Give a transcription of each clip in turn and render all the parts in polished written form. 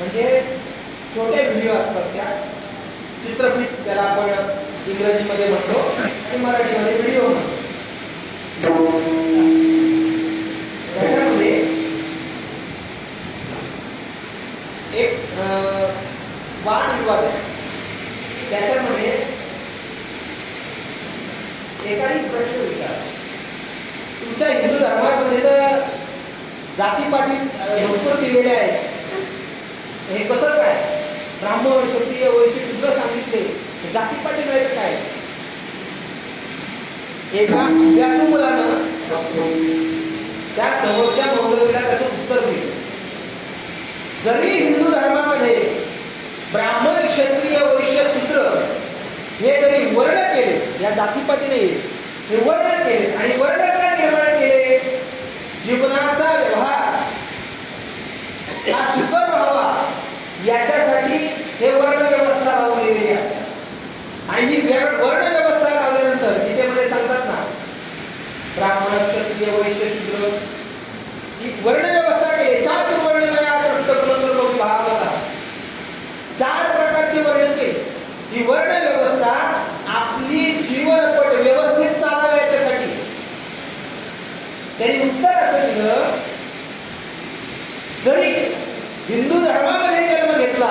म्हणजे छोटे व्हिडिओ असतात त्या चित्रफित त्याला आपण इंग्रजीमध्ये म्हणतो आणि मराठीमध्ये व्हिडिओ म्हणतो. त्याच्यामध्ये एक वादविवाद आहे. त्याच्यामध्ये एकाने प्रश्न विचारला, तुमच्या हिंदू धर्मामध्ये तर जातीपाती भरपूर दिलेले आहेत, हे कसं काय? ब्राह्मण क्षत्रिय वैश्य शूद्र सांगितले, जातीपाती नाही तर काय? एका अभ्यासू मुलानं त्या समोरच्या मौलवीला त्याचं उत्तर दिलं, जरी हिंदू धर्मामध्ये ब्राह्मण क्षत्रिय वैश्य शूद्र हे जरी वर्ण केले, या जातीपाती नाही, हे वर्ण केले, आणि वर्ण का निर्माण केले? जीवनाचा व्यवहार हा सुकर व्हावा याच्यासाठी हे वर्ण व्यवस्था लावलेली आहे. आणि ही वर्ण व्यवस्था लावल्यानंतर तिथे मध्ये सांगतात ना, ब्राह्मण क्षत्रिय वैश्य शूद्र ही वर्ण व्यवस्था केली. चातुर्वर्ण्यमय अष्टकुलंतर भागवता 4 प्रकारचे वर्ण केले. ही वर्ण व्यवस्था आपली जीवनपट व्यवस्थित चालावी याच्यासाठी. त्यांनी उत्तर असं दिलं, जरी हिंदू धर्मामध्ये जन्म घेतला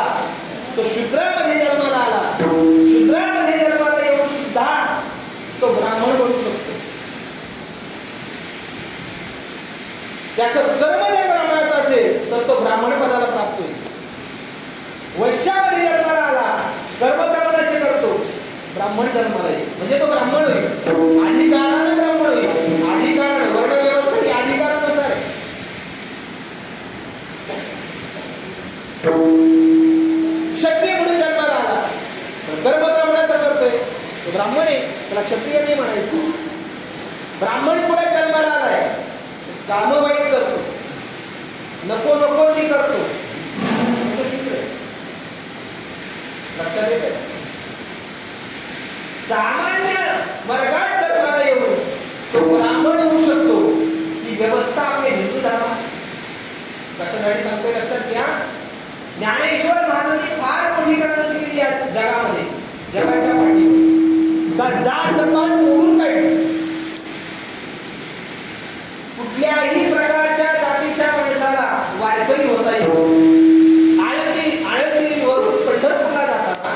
तो शूद्रामध्ये जन्माला आला, शूद्रामध्ये जन्माला येऊन सुद्धा तो ब्राह्मण बनू शकतो. त्याचं कर्म जर ब्राह्मणाचं असेल तर तो ब्राह्मण पदाला प्राप्त होईल. वैश्यामध्ये जन्माला आला, कर्म ब्राह्मणाचे करतो, ब्राह्मण जन्माला येईल, म्हणजे तो ब्राह्मण होईल. अधिकाराने ब्राह्मण होईल. अधिकार वर्ण व्यवस्था ही अधिकारानुसार आहे. क्षत्रिय म्हणून जन्माला आला, कर्म ब्राह्मणाचा करतोय, तो ब्राह्मण आहे, त्याला क्षत्रिय नाही म्हणायचं. ब्राह्मण पुढे जन्माला आलाय, काम वाईट करतो, नको नको ती करतो, तो शूद्र आहे. लक्षात येते? सामान्य वर्गात जन्माला येऊन तो ब्राह्मण होऊ शकतो. ही व्यवस्था आपल्या हिंदू धर्मात कशासाठी सांगतोय लक्षात घ्या. ज्ञानेश्वर महाराजांनी फार मोठी क्रांती केली या जगामध्ये, जगाच्या पाठीवर जात पात मोडून काढली. कुठल्याही प्रकारच्या जातीच्या माणसाला वारकरी होता येईल. आळंदीवरून पंढरपूरला जाताना,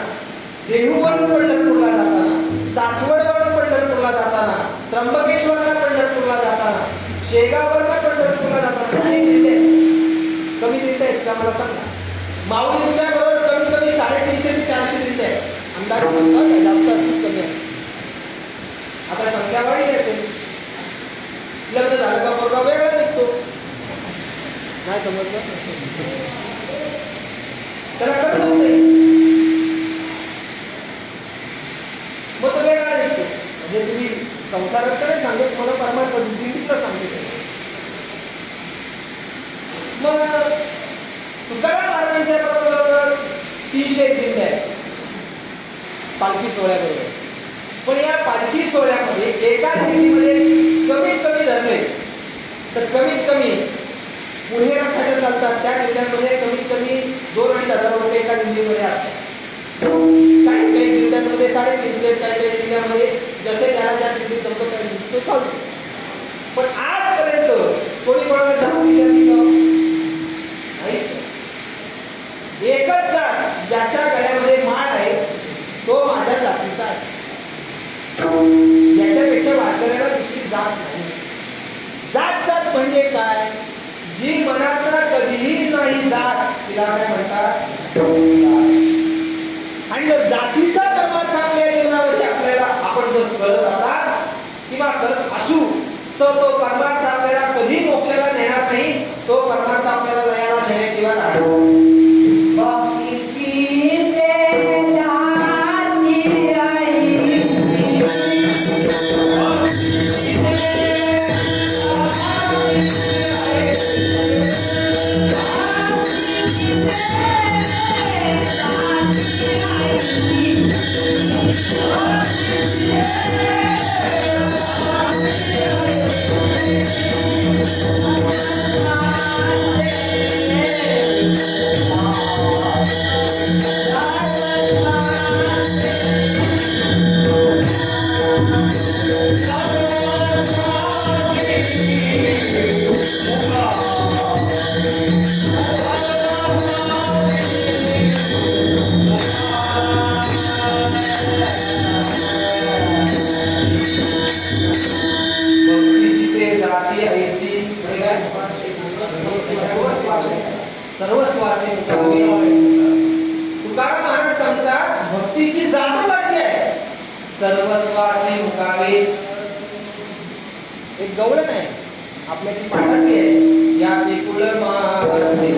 देहूवरून पंढरपूरला जाताना, सासवडवरून पंढरपूरला जाताना, त्र्यंबकेश्वरला पंढरपूरला जाताना, शेगाववरला पंढरपूरला जाताना काही दिंडे कमी दिंडे आहेत का मला सांगा? माऊलींच्या बरोबर कमी कमी 350 ते 400 दिंडे आहेत. अंदाज सांगता काय? जास्त असतील कमी आहे? आता संख्या वाढली असेल. लग्न झालं का पोरगा वेगळा निघतो, नाही समजलं? त्याला कळत नाही, मग तो वेगळा निघतो. म्हणजे तुम्ही संसारात तर नाही सांगत, मला परमात्मा जिंदगीतलं सांगितलं. मग तुकाराम महाराजांच्या बरोबर 300 दिंड्या आहेत पालखी सोहळ्याबरोबर. पण या पालखी सोहळ्यामध्ये एका दिंडीमध्ये कमीत कमी धरले तर कमीत कमी पुढे रथाच्या चालतात त्या दिंड्यांमध्ये कमीत कमी 2-2.5 लोक एका दिंडीमध्ये असतात. काही काही दिंड्यांमध्ये 350, काही काही दिंड्यांमध्ये जसे त्याला ज्या दिंडीत जमतो त्या दिंडीत तो चालतो. पण आजपर्यंत कोणी कोणाला जात विचारली का? एकच जात ज्याच्या गळ्यामध्ये माळ आहे तो माझ्या जातीचा आहे. याच्यापेक्षा वारकऱ्याला दुसरी जात नाही. जात जात म्हणजे काय? जी मनात कधीही नाही जात तिला काय म्हणतात? आणि जर जातीचा परमार्थ आपल्या जीवनामध्ये आपल्याला आपण जर करत असाल किंवा करत असू तर तो परमार्थ आपल्याला कधी मोक्षाला नेणार नाही. तो परमार्थ आपल्याला लयाला नेण्याशिवाय राहतो. सर्वस्वासी तुकाराम महाराज सांगतात भक्तीची जातच अशी आहे, सर्वस्वासी मुकावे. एक गवळण आहे आपल्या ती पाठातली आहे, या कुळ माझे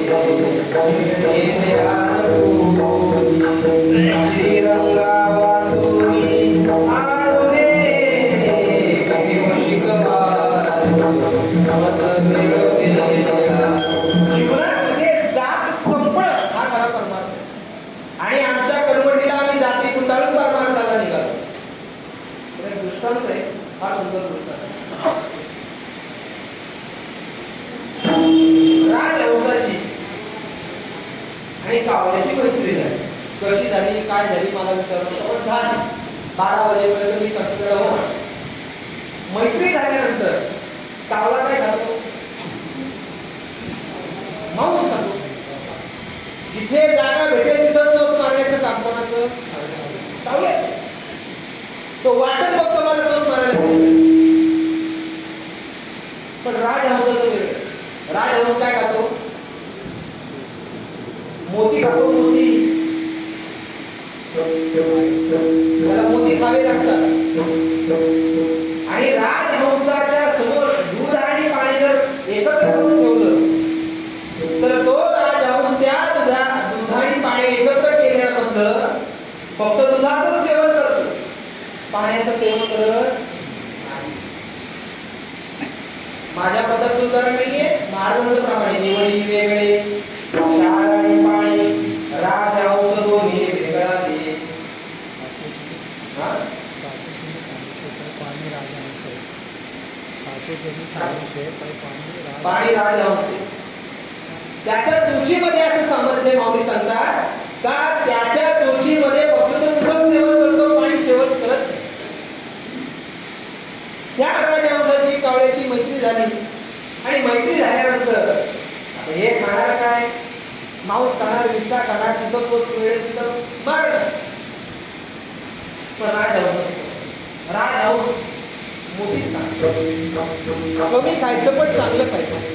आणि आमच्या कर्मठीला आम्ही जाती गुंडाळून परमार्थाला निघालो. दृष्टांत आहे, फार सुंदर दृष्टांत. राजहंसाची आणि कावळ्याची मैत्री झाली. कशी झाली, काय झाली मला विचारलं पण झाली. 12 वाजेपर्यंत मी संस्थेला हो. मैत्री झाल्यानंतर कावळा काय खातो? मांस खातो. जिथे जागा भेटेल तिथं चोच मारण्याचं काम कोणाचं? कावळ्याचं. तो वाटत बघतो मला चोच मारायला. पण राजहंसाचं वेगळं. राजहंस काय खातो? मोती खातो. मोती, त्याला मोती खावे लागतात. आणि राजहंसाच्या समोर दूध आणि पाणी जर एकत्र करून ठेवलं तर तो राजहंस त्या दूध आणि पाणी एकत्र केल्यानंतर फक्त दुधाचंच सेवन करतो, पाण्याचं सेवन करत नाही. माझ्या पदार्थ उदाहरण नाहीये, महाराजांचं प्रमाणे निवडी वेगळे, शाळ आणि पाणी, राजहंस दोन्ही वेगळा दे. पाणी राजहंस. त्याच्या चोचीमध्ये असं सामर्थ्य माऊली सांगतात का त्याच्या चोचीमध्ये फक्त तो दूधच सेवन करतो, पाणी सेवन करत नाही. त्या राजहंसाची कावळ्याची मैत्री झाली आणि मैत्री झाल्यानंतर हे खाणार काय? मांस खाणार, विष्ठा खाणार, तिथं चोच मिळेल तिथं मारणार. पण राजहंस मोठीच खाणार. कमी खायचं पण चांगलं खायचं.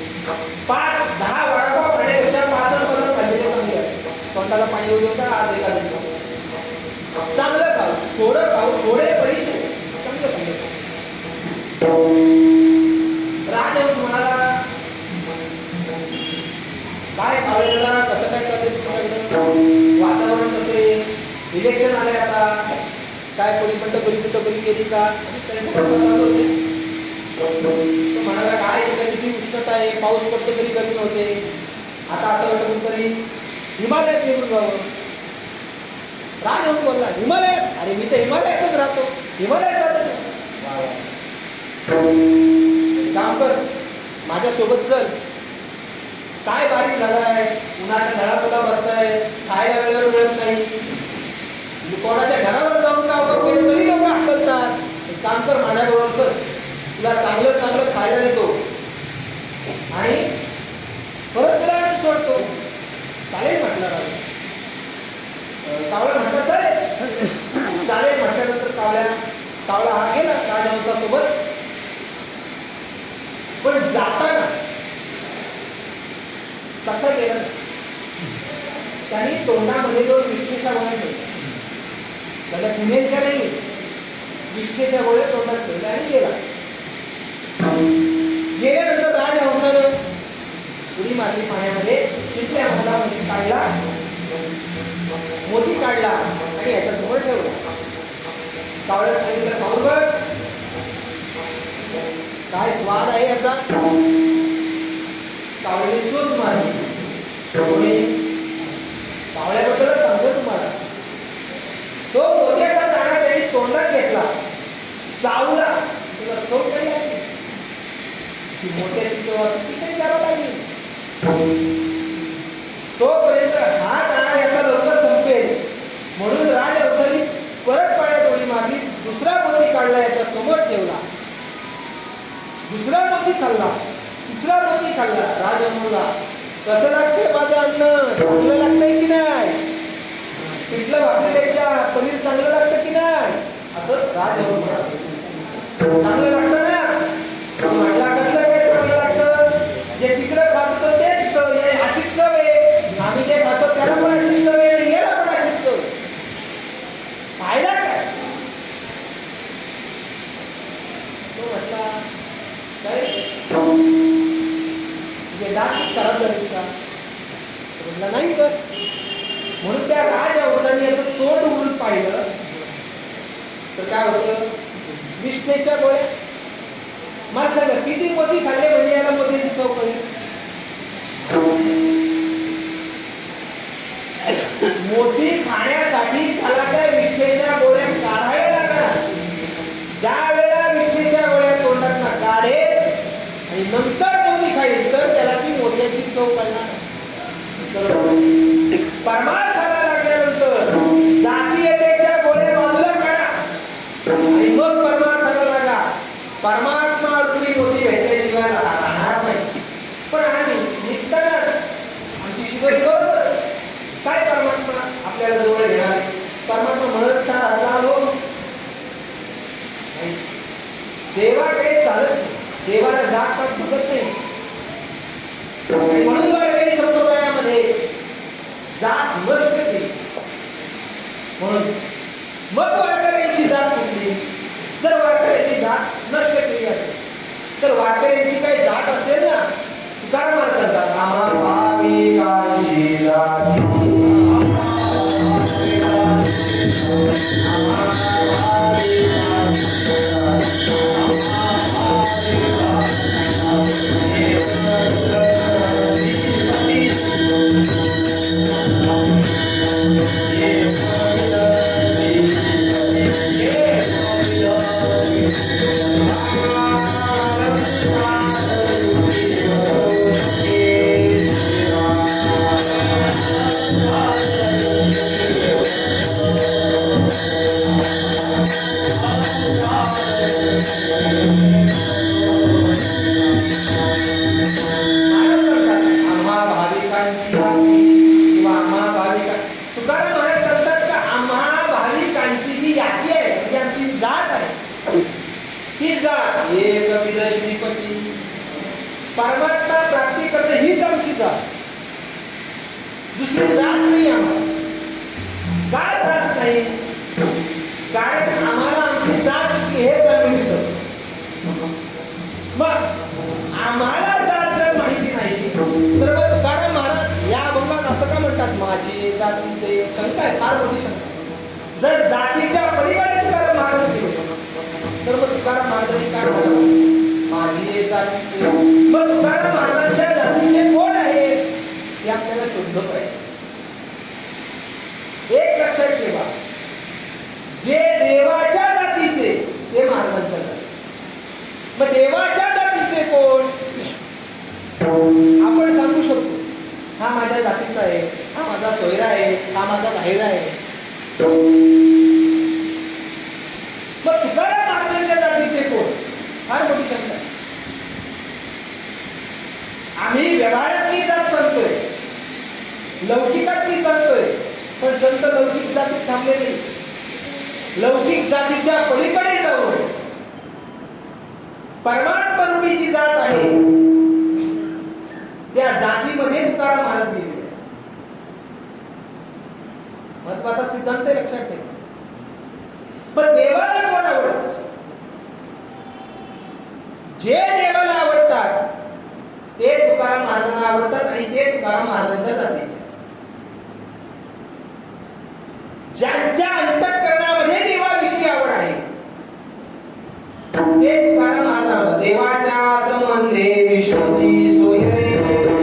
5-10 वडापाव खाण्यापेक्षा 5 पदार्थ खाल्लेले चांगले असतात. तोंडाला पाणी येऊ देऊ का आज एका दिवसात चांगलं खाऊ, थोडं खाऊ, थोडे परी चांगलं खाल्लं. राजहंस म्हणाला काय कावळ्याला कसं काय चाललंय तुमच्याकडं? वातावरण कसं आहे? इलेक्शन आलंय आता, काय कोणी बंडखोरी केली का? त्यांच्या चालू होते. तो म्हणाला काय किती उष्णता आहे, पाऊस पडतो तरी गरमी होते. आता असं वाटतं तरी हिमालयात निघून जावं. राजहंस बोलला हिमालयात? अरे मी तर हिमालयातच राहतो. हिमालयात राहतो काम कर, माझ्या सोबत चल. काय बारीक झालाय, उन्हाच्या झाडाला बसताय, खायला वेळेवर मिळत नाही. कोणाच्या घरावर जाऊन काम केलं तरी लोक हकलतात. काम कर माझ्याबरोबर चल, तुला चांगलं चांगलं खायला देतो आणि परत तुला आणि सोडतो. चालेल म्हटलं राजा. कावळा म्हटलं चालेल. चालेल म्हटल्यानंतर कावळा हा गेला राजहंसासोबत. पण जाताना कसा गेला? त्यांनी तोंडामध्ये 2 विष्ठेच्या गोळ्या ठेवल्या. त्याला पुण्याच्या नाही, विष्ठेच्या गोळ्या तोंडात ठेवल्या आणि गेला. गेल्यानंतर राजहंसानं उडी मारली पाण्यामध्ये, शिंपल्या मोठा मोती काढला आणि याच्यासमोर ठेवला. कावळ्या सांगितलं खाऊन बघ काय स्वाद आहे याचा. कावळ्याने चोच मारली. कावळ्याबद्दलच सांगतो तुम्हाला. तो मोत्याचा दाणा त्यांनी तोंडात घेतला, चावला. तुला चव काही आहे? मोत्याची चव असते ती काही त्याला लागली. तोपर्यंत हा दाणा याचा लवकर संपेल म्हणून राजहंसाने परत पाण्यात उडी मारली. दुसरा मोती काढला, याच्या समोर ठेवला. दुसरा मोती खाल्ला, तिसरा मोती खाल्ला. राजहंसाला कसं लागतंय माझं अन्न, चांगलं लागतंय की नाही, पिठलं भाकरीपेक्षा पनीर चांगलं लागतं की नाही, असं राजहंस म्हणाला. चांगलं लागतं ना, म्हटला कसलं काय चांगलं लागतं, जे तिकडं खात होतं तेच अशीच चव आहे, आम्ही जे खातो त्याला पण अशीच चव आहे, याला पण अशीच चव. फायदा काय? तो म्हटला काय दात खराब झाली का? म्हटलं नाही तर. म्हणून त्या राजहंसाने याचं तोंड उघडून पाहिलं तर काय होतं, विष्ठेच्या गोळ्या. मला सांगा किती मोती खाल्ले म्हणजे याला मोत्याची चव कळली? मोती खाण्यासाठी त्याला त्या विष्ठेच्या गोळ्या काढाव्या लागणार. ज्या वेळेला विष्ठेच्या गोळ्या तोंडात काढेल आणि नंतर मोती खाईल तर त्याला ती मोत्याची चव कळणार. परमार्थाला लागल्यानंतर जातीयतेच्या गोळ्या बाजूला काढा आणि मग परमार्थाला लागा. परमात्मा रूपी मोती भेटल्याशिवाय राहणार नाही. पण आम्ही निघतानाच आमची शिकवणी बरोबर काय परमात्मा आपल्याला जवळ घेणार? परमात्मा म्हणत 4 हात लांब हो. देवाकडे चालत नाही, देवाला जात पात बघत नाही. म्हणून वारकरी संप्रदायामध्ये जात नष्ट केली. म्हणून मग वारकऱ्यांची जात कुठली? जर वारकऱ्यांची जात नष्ट केली असेल तर वारकऱ्यांची काही जात असेल ना, तुकाराम महाराज सांगतात आम्हा भाविकांची जाती परमात्मा प्राप्ती करते हीच आमची जात. दुसरी जात नाही आम्हाला. काय जात नाही? कारण आम्हाला आमची जात हेच आम्ही विसरतो. मग आम्हाला जात जर माहिती नाही तर मग तुकाराम महाराज या अभंगात असं का म्हणतात, माझी जातीचे? शंका आहे, फार मोठी शंका. जर जातीच्या पलीकडे तुकाराम महाराज गेले तर मग तुकाराम महाराजांनी काय म्हणाला, माझी जातीचे? मग तुकाराम महाराजांच्या जातीचे कोण आहे हे आपल्याला शोधलं पाहिजे. एक लक्षात ठेवा, जे देवाच्या जातीचे ते महाराजांच्या जातीचे. मग देवाच्या जातीचे कोण? आपण सांगू शकतो, हा माझ्या जातीचा आहे, हा माझा सोयरा आहे, हा माझा धायरा आहे. मग तुकाराम महाराजांच्या जातीचे कोण? फार मोठी शंका आहे. आम्ही व्यवहारातली जात सांगतोय, लौकिकातली सांगतोय, पण संत लौकिक जातीत थांबले नाही. लौकिक जातीच्या पलीकडे जाऊन परमात्मा रूपी जी जात आहे त्या जातीमध्ये तुकाराम महाराज गेले. महत्वाचा सिद्धांत लक्षात ठेवा. पण देवाला कोण आवडत? जे देवाला आवडतात ते तुकाराम महाराजांना आवडतात आणि ते तुकाराम महाराजांच्या जातीचे. ज्यांच्या अंतःकरणामध्ये देवाविषयी आवड आहे ते तुकाराम महाराज. देवाच्या संबंधे विष्णूची सोय देवाच्या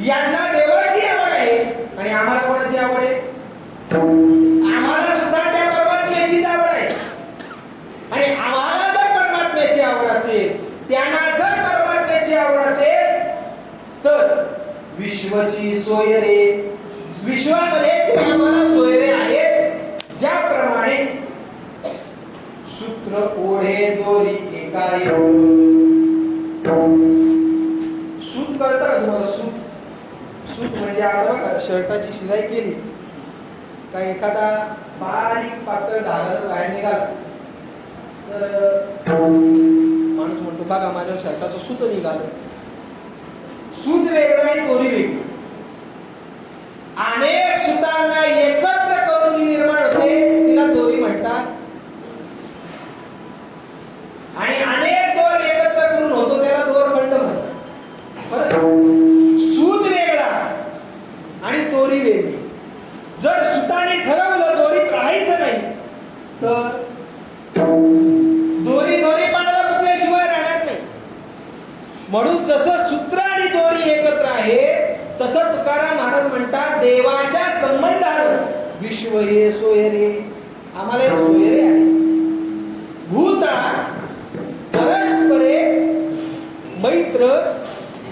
यांना देवाची आवड आहे आणि आम्हाला कोणाची आवड आहे? आम्हाला सुद्धा त्या परमात्म्याचीच आवड आहे. आणि आम्हाला जर परमात्म्याची आवड असेल, त्यांना जर परमात्म्याची आवड असेल, तर विश्वची सोयरे, विश्वामध्ये ते आम्हाला सोयरे आहेत. ज्याप्रमाणे सूत्र ओढे दोरी एकाई. सूत कळतं का तुम्हाला? सूत म्हणजे आता बघा शर्टाची शिलाई केली का एखादा बारीक पातळ धागा बाहेर निघाला तर माणूस म्हणतो बघा माझ्या शर्टाचं सूत निघालं. सूत वेगळं आणि दोरी वेगळी. अनेक सुतांना एकत्र करून जी निर्माण होते तिला दोरी म्हणतात. आणि अनेक दोर एकत्र करून होतो त्याला दोरखंड म्हणतात. सूत वेगळा आणि दोरी वेगळी. जर सुताने ठरवलं दोरीत राहायचं नाही तर दोरीपणाला कुठल्याशिवाय राहणार नाही. म्हणून जसं सूत्र आणि दोरी एकत्र आहे तसं तुकाराम महाराज म्हणतात देवाच्या संबंधानं विश्व हे सोयरे. आम्हाला एक सोयरे आहे. भूता परस्परे मैत्र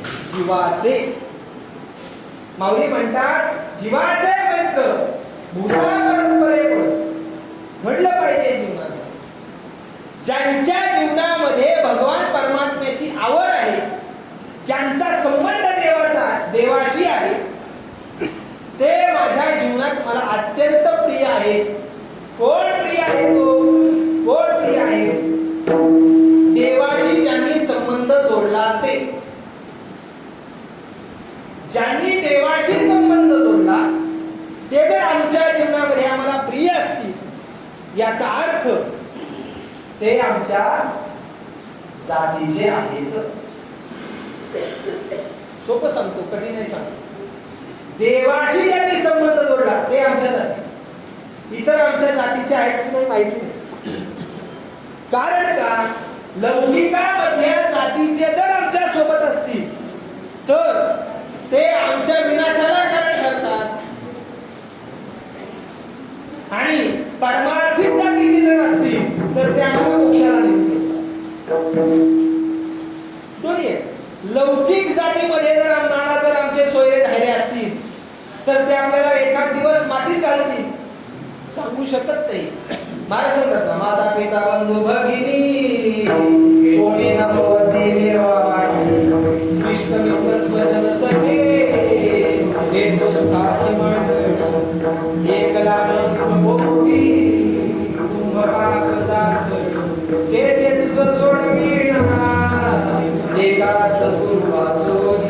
जीवाचे. माऊली म्हणतात जीवाचे मैत्र भूता परस्परे घडलं पाहिजे जीवनात. ज्यांच्या जीवनामध्ये भगवान परमात्म्याची आवड आहे, ज्यांचा संबंध देवाशी आहे, ते माझ्या जीवनात मला अत्यंत प्रिय आहे. कोण प्रिय आहे? कोण प्रिय आहे? देवाशी ज्यांनी संबंध जोडला ते. ज्यांनी देवाशी संबंध जोडला ते जर आमच्या जीवनामध्ये आम्हाला प्रिय असतील याचा अर्थ ते आमच्या जातीचे आहेत. सोपं सांगतो, कठीण नाही सांगतो. देवाशी ज्यांनी संबंध जोडला ते आमच्या जाती. इतर आमच्या जातीचे आहेत की नाही माहिती नाही. कारण का? लौकिकामधल्या जातीचे जर आमच्या सोबत असतील तर ते आमच्या विनाशाला कारण ठरतात. आणि परमार्थिक जातीचे जर असतील तर ते आम्हाला मोक्षाला नेतात. दोन्ही लौकिक जातीमध्ये जर आमचे सोयरे राहिले असतील तर ते आपल्याला एखाद दिवस मातीत घालतील, सांगू शकत नाही. महाराज सांगतात ना, माता पिता बंधू भगिनी कोणी न भवती निर्वाणी इष्ट मित्र स्वजन सखे एक सुखाची मांडण एकला भोगी ते तुझं सोडविणा एका सद्गुरू वाचोनी.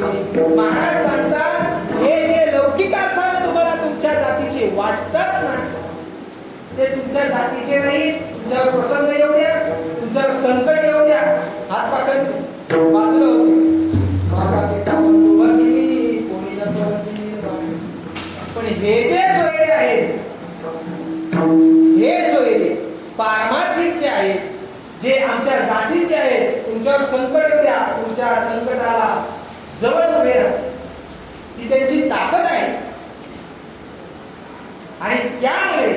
महाराज सांगतात हे जे लौकिक अर्थाने तुम्हाला तुमच्या जातीचे वाटतात ना ते तुमच्या जातीचे नाही. तुमच्यावर प्रसंग येऊ द्या, तुमच्यावर संकट येऊ द्या, हात पाकड बाजूला होते. माता पिता बंधू भगिनी कोणी न भवती निर्वाणी. पण हे जे सोयरे आहेत, हे सोयरे पारमार्थिकचे आहेत, जे आमच्या जातीचे आहेत, तुमच्यावर संकट येऊ द्या, तुमच्या संकटाला जवळ उभे राहा. ती त्यांची ताकद आहे. आणि त्यामुळे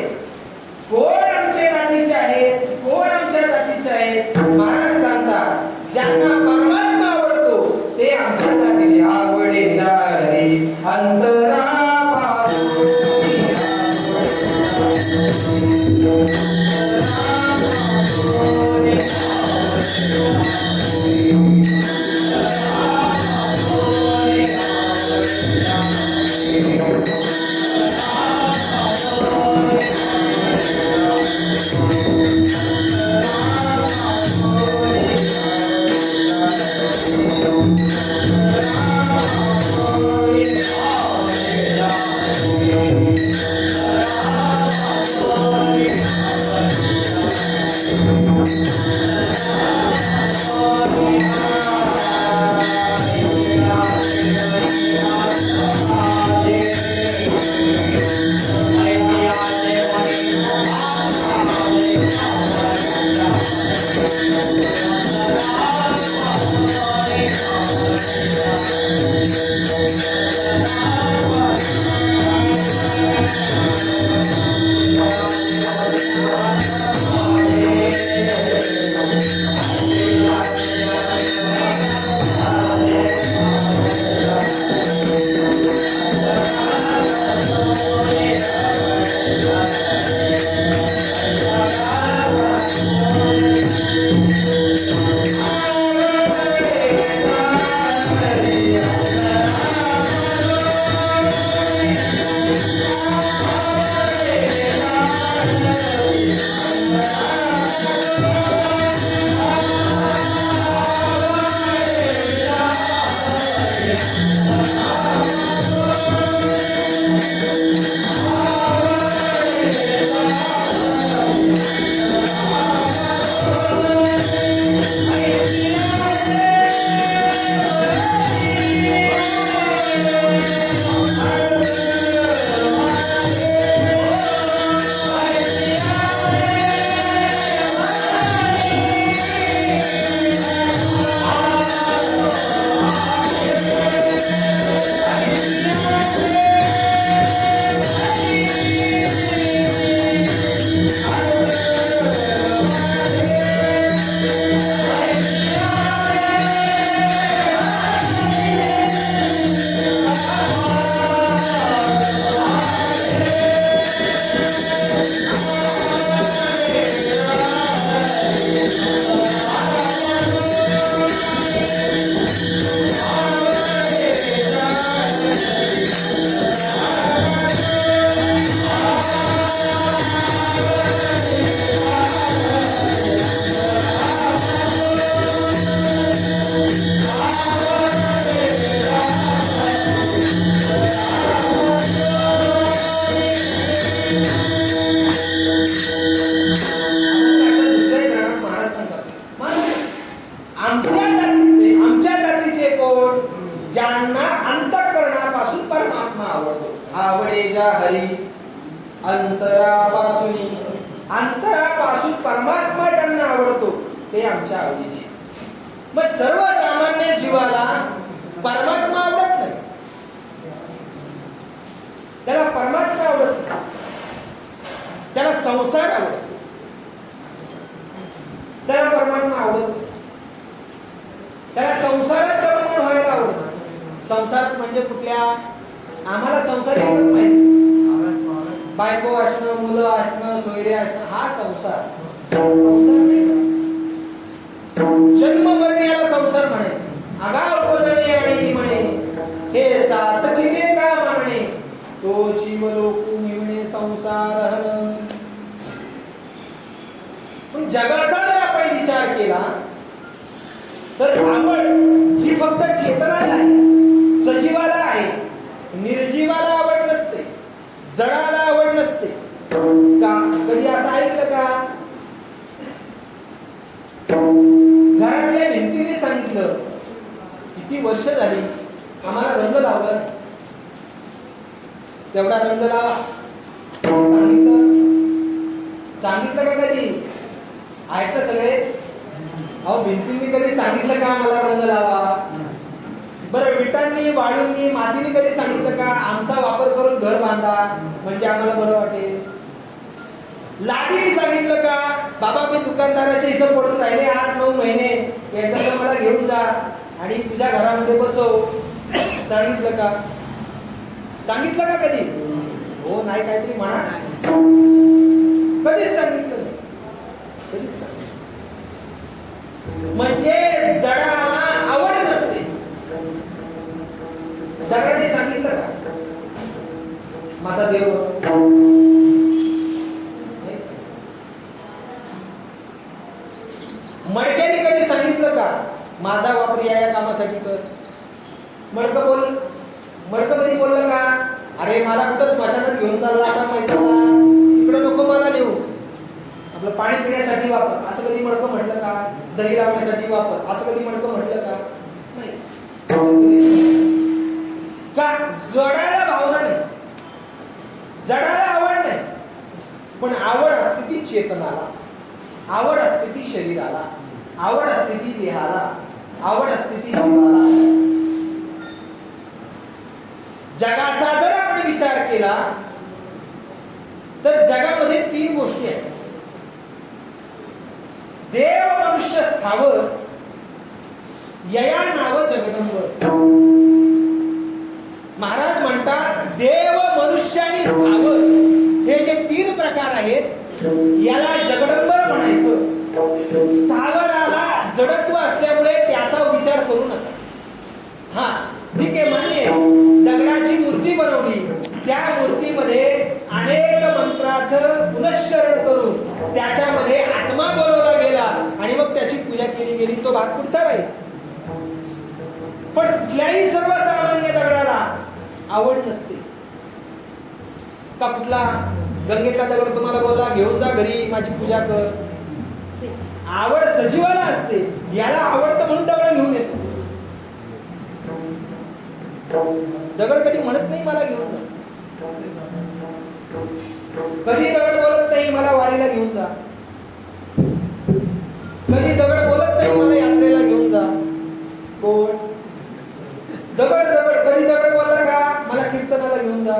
कोण आमच्या जातीचे आहेत, कोण आमच्या जातीचे आहेत? महाराज सांगतात ज्यांना परमात्मा आवडतो ते आमच्या जातीचे. आवडे जाणे अंतरापासून आवडे ज्या हरी अंतरापासून, अंतरापासून परमात्मा ज्यांना आवडतो ते आमच्या आवडीचे. मग सर्वसामान्य जीवाला परमात्मा आवडत नाही, त्याला परमात्मा आवडत नाही, त्याला संसार आवडतो, त्याला परमात्मा आवडत नाही. त्याला संसारात रममाण व्हायला आवडतं. संसारात म्हणजे कुठल्या, आम्हाला संसार एकच माहिती, बायको असणं, मुलं असणं, सोयरे असणं, हा संसार. संसार नाही का? जन्म मरण्याला संसार म्हणायचे. आगाव पदणे आणि ती म्हणे हे साचची जे का मानणे, तो जीव लोकू मिळणे संसार. पण जगाचा जर आपण विचार केला तर आवड ही फक्त चेतनाला आहे, सजीवाला आहे. निर्जीवाला आवड नसते, जडाला आवड नसते का? कधी असं ऐकलं का? घरातल्या भिंतीने सांगितलं किती वर्ष झाली आम्हाला रंग लावला नाही, तेवढा रंग लावा. सांगितलं सांगितलं का कधी? ऐकलं सगळे? अहो भिंतींनी कधी सांगितलं का मला रंग लावा? बरं विटांनी, वाळूंनी, मातीने कधी सांगितलं का आमचा वापर करून घर बांधा म्हणजे आम्हाला बरं वाटेल? लादीने सांगितलं का बाबा मी दुकानदाराच्या इथं पडून राहिले 8-9 महिने, एकदा तर मला घेऊन जा आणि तुझ्या घरामध्ये बसव? सांगितलं का? सांगितलं का कधी? हो नाही, काहीतरी म्हणा. कधीच सांगितलं नाही, कधीच सांगितलं. म्हणजे जडाला आवड नसते. दगडाने सांगितलं का माझा देव? मडक्याने कधी सांगितलं का माझा वापर या कामासाठी कर? मडकं कधी बोललं का अरे मला कुठं स्मशानात घेऊन चालला आता मैदानाला, इकडे नको मला नेऊ, आपलं पाणी पिण्यासाठी वापर, असं कधी मडकं म्हटलं का? दही लावण्यासाठी वापर, असं कधी मडकं म्हटलं का? नाही. का? जडाला भावना नाही, जडाला आवड नाही. पण आवड असते ती चेतनाला, आवड असते ती शरीराला, आवड असते ती देहाला, आवड असते ती जीवाला. जगाचा जर आपण विचार केला तर जगामध्ये 3 गोष्टी आहेत. देव मनुष्य स्थावर, यया नाव जगदंब. महाराज म्हणतात देव, मनुष्य आणि स्थावर हे जे 3 प्रकार आहेत याला जगदंबर म्हणायचं. स्थावराला जडत्व असल्यामुळे त्याचा विचार करू नका. हा ठीक आहे, मान्य आहे. दगडाची मूर्ती बनवली, त्या मूर्तीमध्ये अनेक मंत्राचं पुनश्चरण करून त्याच्यामध्ये आत्मा बोलवला गेला आणि मग त्याची पूजा केली गेली, तो भाग पुढचा राहील. पण कुठल्याही सर्वसामान्य दगडाला आवड नसते का? कुठला गंगेतला दगड तुम्हाला बोलला घेऊन जा घरी माझी पूजा कर? आवड सजीवाला असते. याला आवडतं म्हणून दगड घेऊन येतो. दगड कधी म्हणत नाही मला घेऊन जा. कधी दगड बोलत नाही मला वारीला घेऊन जा. कधी दगड बोलत नाही मला यात्रेला घेऊन जा. कोण? दगड कधी दगड बोलला का मला कीर्तनाला घेऊन जा?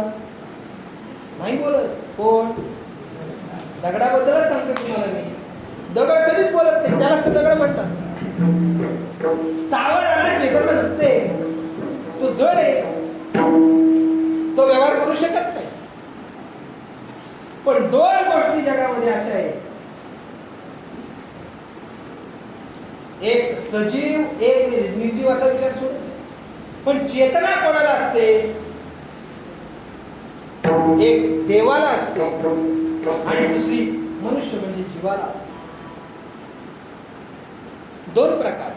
नाही बोलत. कोण? दगडाबद्दलच सांगतो तुम्हाला मी. दगड कधीच बोलत नाही, त्यालाच तर दगड म्हणतात. स्थावराला चेतना नसते, तो जड आहे, तो व्यवहार करू शकत नाही. पण 2 गोष्टी जगामध्ये अशा आहेत, एक सजीव, एक निर्जीवाचा विचार सोड. पण चेतना कोणाला असते? एक देवाला असते आणि दुसरी मनुष्य म्हणजे जीवाला असते. 2 प्रकार.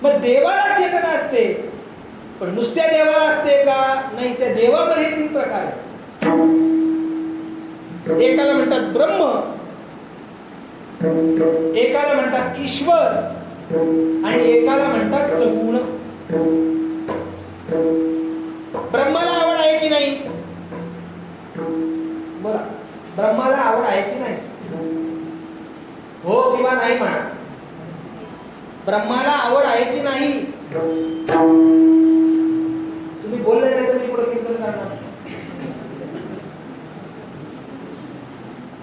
मग देवाला चेतना असते, पण नुसत्या देवाला असते का? नाही, त्या देवामध्ये 3 प्रकार आहेत. एकाला म्हणतात ब्रह्म, एकाला म्हणतात ईश्वर आणि एकाला म्हणतात सगुण. ब्रह्म नाही म्हणा. ब्रह्माला आवड आहे की नाही? तुम्ही बोलले नाही तर मी पुढे कीर्तन करणार.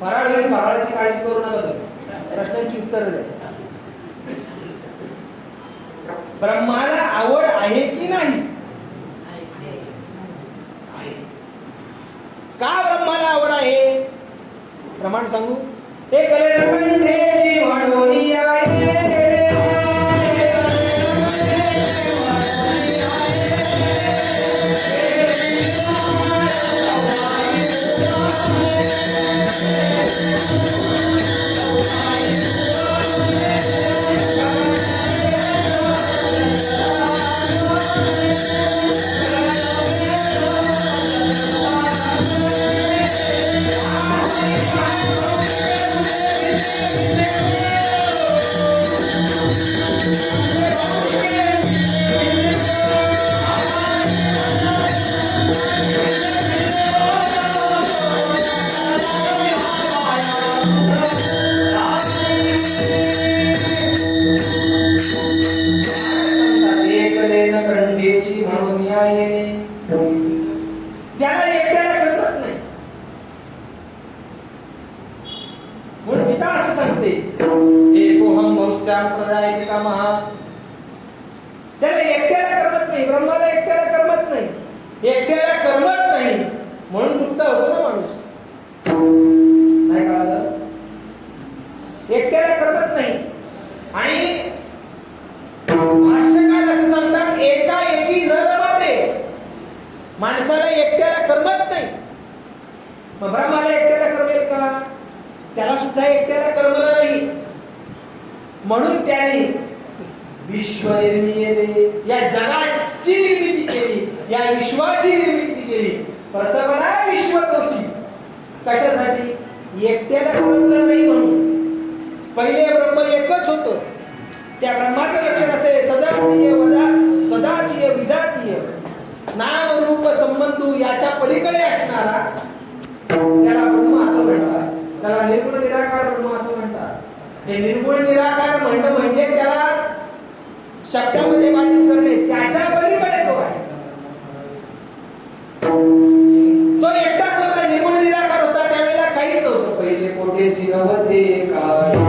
फराळ होईल, फराळाची काळजी करू नका तुम्ही, प्रश्नांची उत्तर द्या. ब्रह्माला आवड आहे की नाही? का ब्रह्माला आवड आहे? प्रमाण सांगू. हे कलेची म्हणून आहे. त्याला एकट्याला करमत नाही. म्हणून गीता असं सांगते, एकोहम बहुश्याम प्रदायते कामः. त्याला एकट्याला करमत नाही, ब्रह्माला एकट्याला करमत नाही. एकट्याला करमत नाही म्हणून दुःख होतो ना माणूस. नाही कळालं? एकट्याला करमत नाही. आणि भाष्यकार असं सांगतात, एकाएकी न रमते. माणसाला एकट्याला करमत नाही. मग ब्रह्माला एकट्याला करमेल का? त्याला सुद्धा एकट्याला करमलं नाही. म्हणून त्याने विश्व निर्मिती, या जगाची निर्मिती केली, या विश्वाची निर्मिती केली. प्रसवला विश्वतोची. कशासाठी? एकट्याला करमलं नाही म्हणून. पहिले ब्रह्म एकच होतं. त्या ब्रह्माचं लक्षण असे सजातीय सदातीय विजातीय नाम रूप संबंधू याच्या पलीकडे असणारा त्याला ब्रह्म असं म्हणतात. त्याला निर्गुण निराकार ब्रह्म असं म्हणतात. हे निर्गुण निराकार म्हणणं म्हणजे त्याला शब्दामध्ये बाधित करणे. त्याच्या पलीकडे तो आहे. तो एकटाच होता, निर्गुण निराकार होता. त्यावेळेला काहीच नव्हतं. पहिले कोठेची नव्हते काय.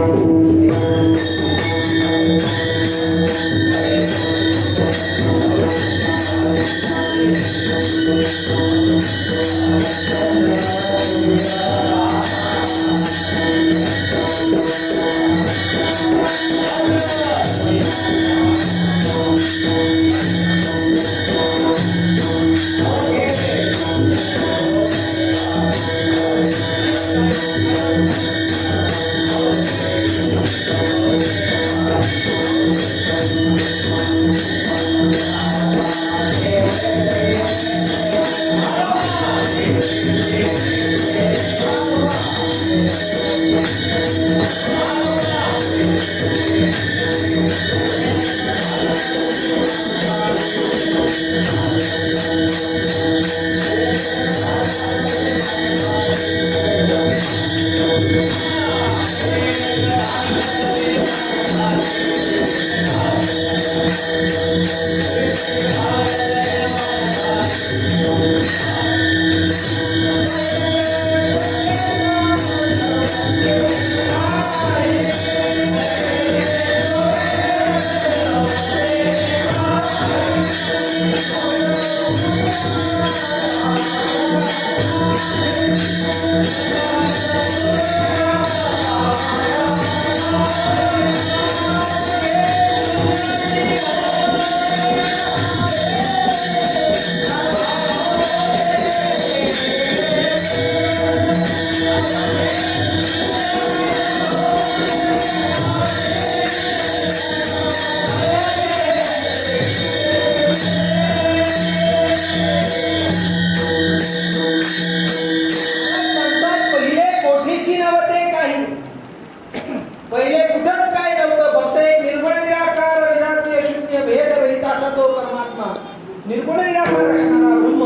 निर्गुण निराकार असणारा ब्रह्म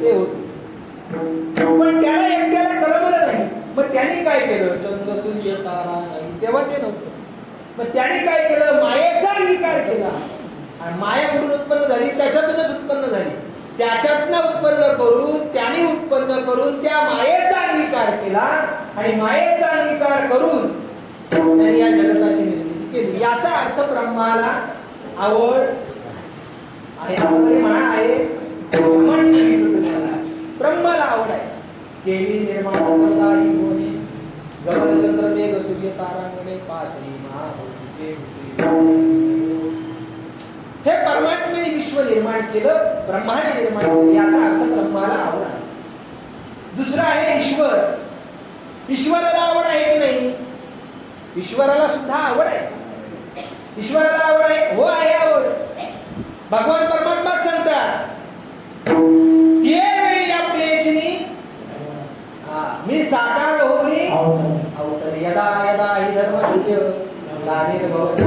ते होत. पण त्याला एकट्याला करमलं नाही. मग त्याने काय केलं? चंद्र सूर्य तारा नाही तेव्हा ते नव्हतं. मग त्याने काय केलं, मायेचा अंगीकार केला. आणि माया कुठून उत्पन्न झाली, त्याच्यातूनच उत्पन्न झाली. त्याच्यातनं उत्पन्न करून, त्याने उत्पन्न करून त्या मायेचा अंगीकार केला आणि मायेचा अंगीकार करून त्यांनी या जगताची निर्मिती केली. याचा अर्थ ब्रह्माला आवड आहे. आपण म्हणा आहे, ब्रह्मण सांगितलं तुम्हाला, ब्रह्माला आवड आहे. केली निर्माण करताही कोणी, गगन चंद्र मेघ सूर्य तारांगणे पाचही महाभूते हे परमात्म्याने विश्व निर्माण केलं, ब्रह्माने निर्माण केलं. याचा अर्थ ब्रह्माला आवड आहे. दुसरा आहे ईश्वर. ईश्वराला आवड आहे की नाही? ईश्वराला सुद्धा आवड आहे. ईश्वराला आवड आहे, हो आहे आवड. भगवान परमात्मा सांगतात, ते वेळी आपलेचनी मी साकार होली अवतरे यदा यदा हि धर्मस्य ग्लानिर्भवति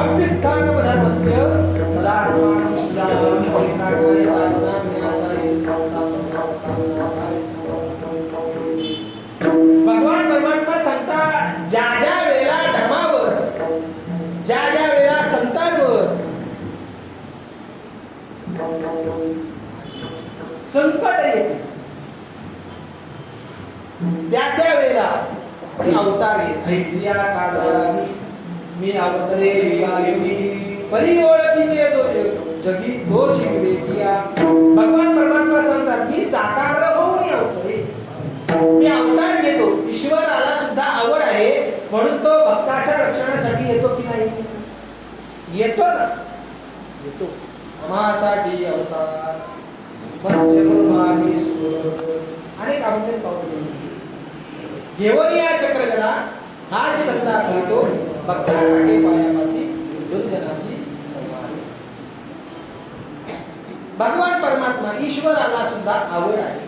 अभ्युत्थानं धर्मस्य तदात्मानं सृजाम्यहं परित्राणाय साधनां विनाशाय भगवान परमात्मा सांगतात, ज्या ज्या वेळेला धर्मावर, ज्या ज्या वेळेला संतांवर संकट येते, त्या त्या वेळेला अवतार येत. ऐसिया काळाला मी अवतरे विकायुगी परी ओळखीचे जगी तोच विवेकिया. भगवान परमात्मा सांगतात, मी साकार होऊन अवतरे, मी अवतार घेतो. ईश्वराला सुद्धा आवड आहे, म्हणून तो भक्ताच्या रक्षणासाठी येतो की नाही? येतो ना, येतो. आम्हासाठी अवतार अनेक अवतार पाहतो. घेऊन या चक्रगदा हाच धंदा करतो, भक्ता राखे पायापासी दुर्जनाची संहार. भगवान परमात्मा ईश्वराला सुद्धा आवड आहे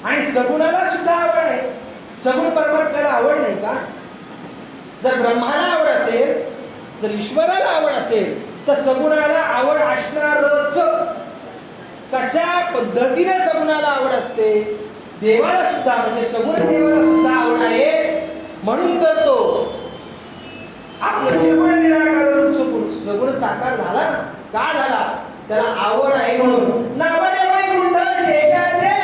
आणि सगुणाला सुद्धा आवड आहे. सगुण परमात्म्याला आवड नाही का? जर ब्रह्माला आवड असेल, जर ईश्वराला आवड असेल, तर सगुणाला आवड असणारच. कशा पद्धतीने सगुणाला आवड असते? देवाला सुद्धा, म्हणजे सगुण देवाला सुद्धा आवड आहे. म्हणून तर तो आपलं निर्गुण निराकार रूप सगुण साकार झाला ना. का झाला? त्याला आवड आहे म्हणून. नावाने वैकुंठ शेषाचे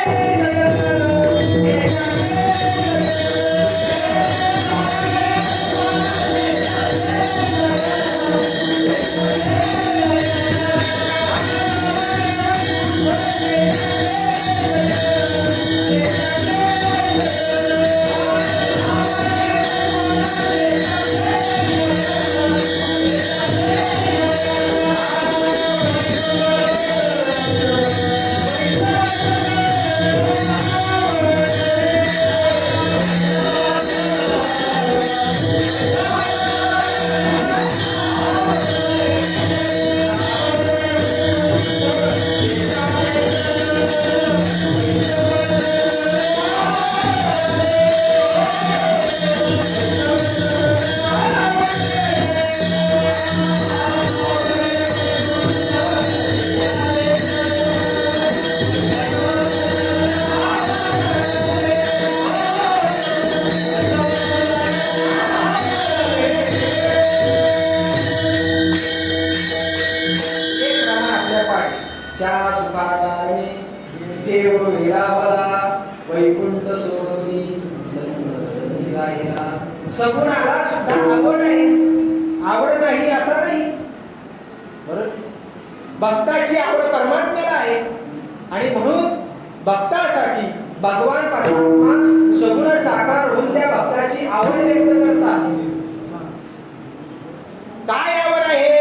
सगुणाला सुद्धा आवड आहे. आवड नाही असं नाही. बरोबर, भक्ताची आवड परमात्म्याला आहे आणि म्हणून भक्तासाठी भगवान परमात्मा सगुण साकार होऊन त्या भक्ताची आवड व्यक्त करतात. काय आवड आहे?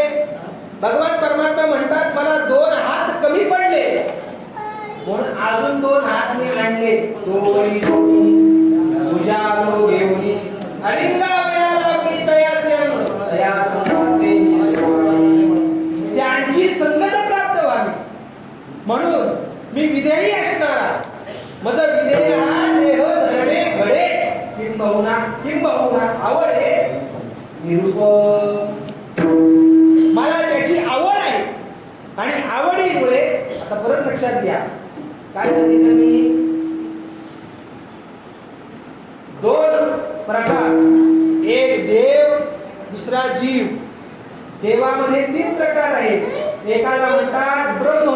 भगवान परमात्मा म्हणतात, मला 2 हात कमी पडले म्हणून अजून 2 हात मी आणले. दोरी भुजालो घेऊन त्यांची संगत प्राप्त व्हावी म्हणून मी विधेयी असणारा. माझा विधेय हा देह धरणे घडे किंबहुना आवड आहे निरूप. मला त्याची आवड आहे आणि आवडीमुळे आता परत लक्षात घ्या काय सांगितलं मी. 2 प्रकार, एक देव दुसरा जीव. देवामध्ये 3 प्रकार आहेत. एकाला म्हणतात ब्रह्म,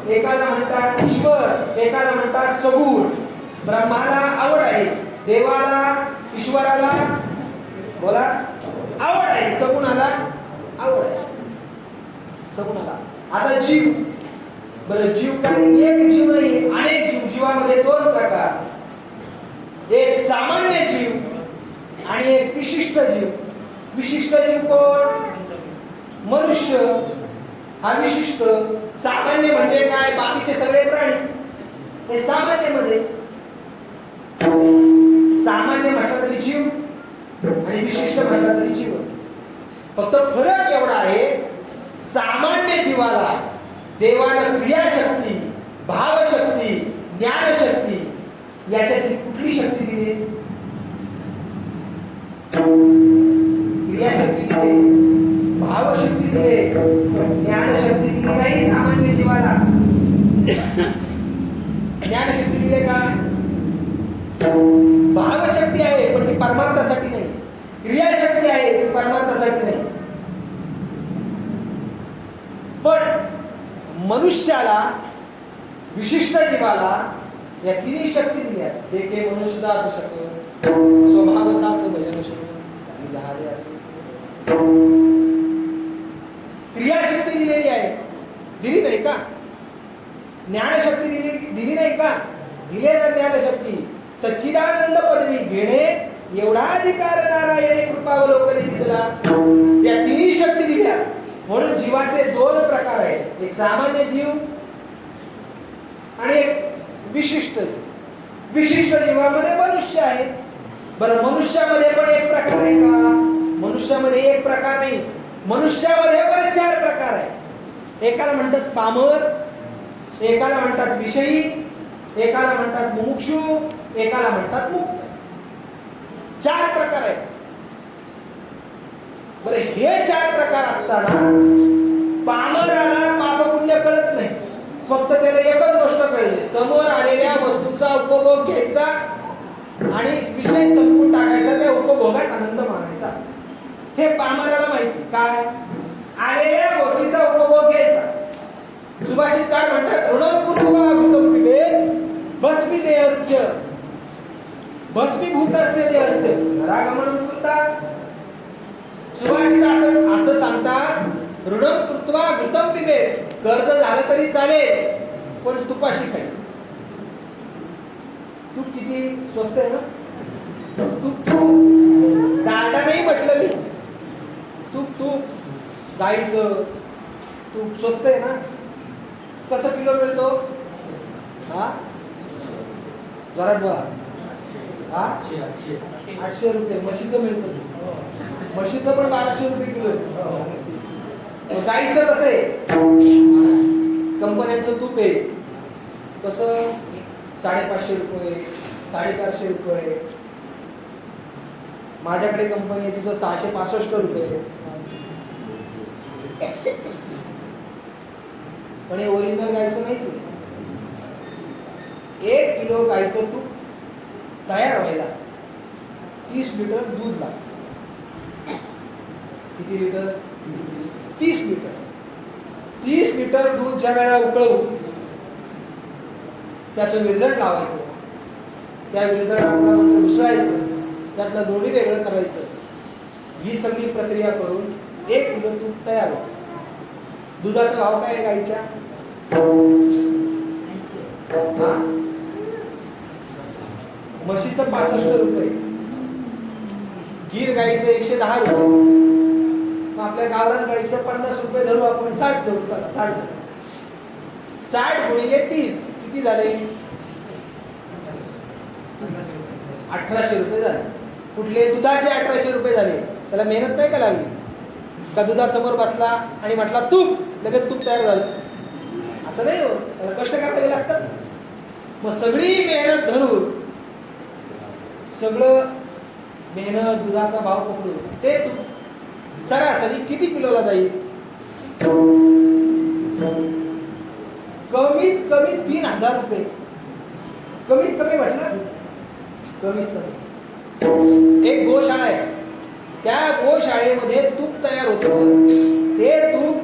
एकाला म्हणतात ईश्वर, एकाला म्हणतात सगुण. ब्रह्माला आवड आहे, देवाला ईश्वराला बोला आवड आहे, सगुणाला आवड आहे. सगुणाला. आता जीव, बरं जीव काय? एक जीव नाही, अनेक जीव. जीवामध्ये 2 प्रकार, एक सामान्य जीव आणि एक विशिष्ट जीव. विशिष्ट जीव कोण? मनुष्य हा विशिष्ट. सामान्य म्हणजे काय? बाकीचे सगळे प्राणी हे सामान्य मध्ये. सामान्य म्हटलं तरी जीव आणि विशिष्ट म्हटलं तरी जीवच. फक्त फरक एवढा आहे, सामान्य जीवाला देवानं क्रियाशक्ती, भावशक्ती, ज्ञानशक्ती याच्यातली कुठली शक्ती दिली? क्रियाशक्ती दिली, भावशक्ती दिली, ज्ञानशक्ती दिली नाही सामान्य जीवाला. ज्ञानशक्ती दिली का? भावशक्ती आहे पण ती परमार्थासाठी नाही. क्रियाशक्ती आहे ती परमार्थासाठी नाही. पण मनुष्याला, विशिष्ट जीवाला या 3 शक्ती दिल्या. देखे मनुष्यदाच शक, स्वभावताच भजन शक आणि जहाले असे. क्रियाशक्ती दिलेली आहे, दिली नाही का? ज्ञानशक्ती दिली नाही का? दिले ना ज्ञानशक्ती. सच्चिदानंद पदवी घेणे एवढा अधिकार नारायणे कृपावलोकने दिला. या 3 शक्ती दिल्या. म्हणून जीवाचे 2 प्रकार आहेत, एक सामान्य जीव आणि एक विशिष्ट. विशिष्ट जीवामध्ये मनुष्य आहे. बरं, मनुष्यामध्ये पण एक प्रकार आहे का? मनुष्यामध्ये एक प्रकार नाही, मनुष्यामध्ये पण 4 प्रकार आहे. एकाला म्हणतात पामर, एकाला म्हणतात विषयी, एकाला म्हणतात मुमुक्षु, एकाला म्हणतात मुक्त. 4 प्रकार आहेत. बरं, हे 4 प्रकार असताना पामराला पाप पुण्य कळत नाही. फक्त त्याला एकच गोष्ट कळली, समोर आलेल्या वस्तूचा उपभोग घ्यायचा आणि विषय संपून टाकायचा, त्या उपभोगात आनंद मानायचा. हे पामराला माहिती. काय? आलेल्या गोष्टीचा उपभोग घ्यायचा. सुभाषितकार म्हणतात ऋणं कृत्वा घृतं पिबेत् भस्मी देहस्य भस्मीभूतस्य देहस्य नरागमनं कृता. सुभाषित असं सांगतात, ऋणं कृत्वा घृतं पिबेत्, कर्ज झालं तरी चालेल पण तुपाशी खाईल. तूप किती स्वस्त आहे ना? तूप डालडा नाही म्हटलं मी. तूप गाईचं तूप स्वस्त आहे ना? कसं किलो मिळतो? हा, जोरात बोला. 800 रुपये. म्हशीचं मिळतं, म्हशीचं पण 1200 रुपये किलो आहे. गाईचं कसं आहे? कंपन्यांचं तूप आहे कसं? 550 रुपये, 450 रुपये. माझ्याकडे कंपनी आहे तिचं 665 रुपये. पण हे ओरिजिनल गायचं नाहीच. 1 किलो गायचं तूप तयार व्हायला 30 लिटर दूध लागतं. किती लिटर? 30 लिटर. 30 लिटर दूध ज्या वेळेला उकळवून त्याचं विरजण लावायचं, त्या विरजणानंतर घुसळायचं, त्यातलं दोन्ही वेगळं करायचं. ही सगळी प्रक्रिया करून 1 किलो तूप तयार होतं. दुधाचा भाव काय आहे गाईच्या? म्हशीचं 65 रुपये, गीर गाईचं 110 रुपये. मग आपल्या गावरान गाईचं 50 रुपये धरू आपण, 60 धरू. चला 60 धरू. 60 गुणिले 30 किती झाले? 1800 रुपये झाले. कुठले? दुधाचे 1800 रुपये झाले. त्याला मेहनत नाही का लागली? का दुधासमोर बसला आणि म्हटला तूप, लगेच तूप तयार झालं? असं नाही हो, त्याला कष्ट करावे लागतात. मग सगळी मेहनत धरून, सगळं मेहनत, दुधाचा भाव पकडून ते तूप सरासरी किती किलोला जाईल? कमीत कमी 3000 रुपये. कमीत कमी म्हटलं, कमीत कमी. एक गोशाळा आहे, त्या गोशाळेमध्ये तूप तयार होतं. ते तूप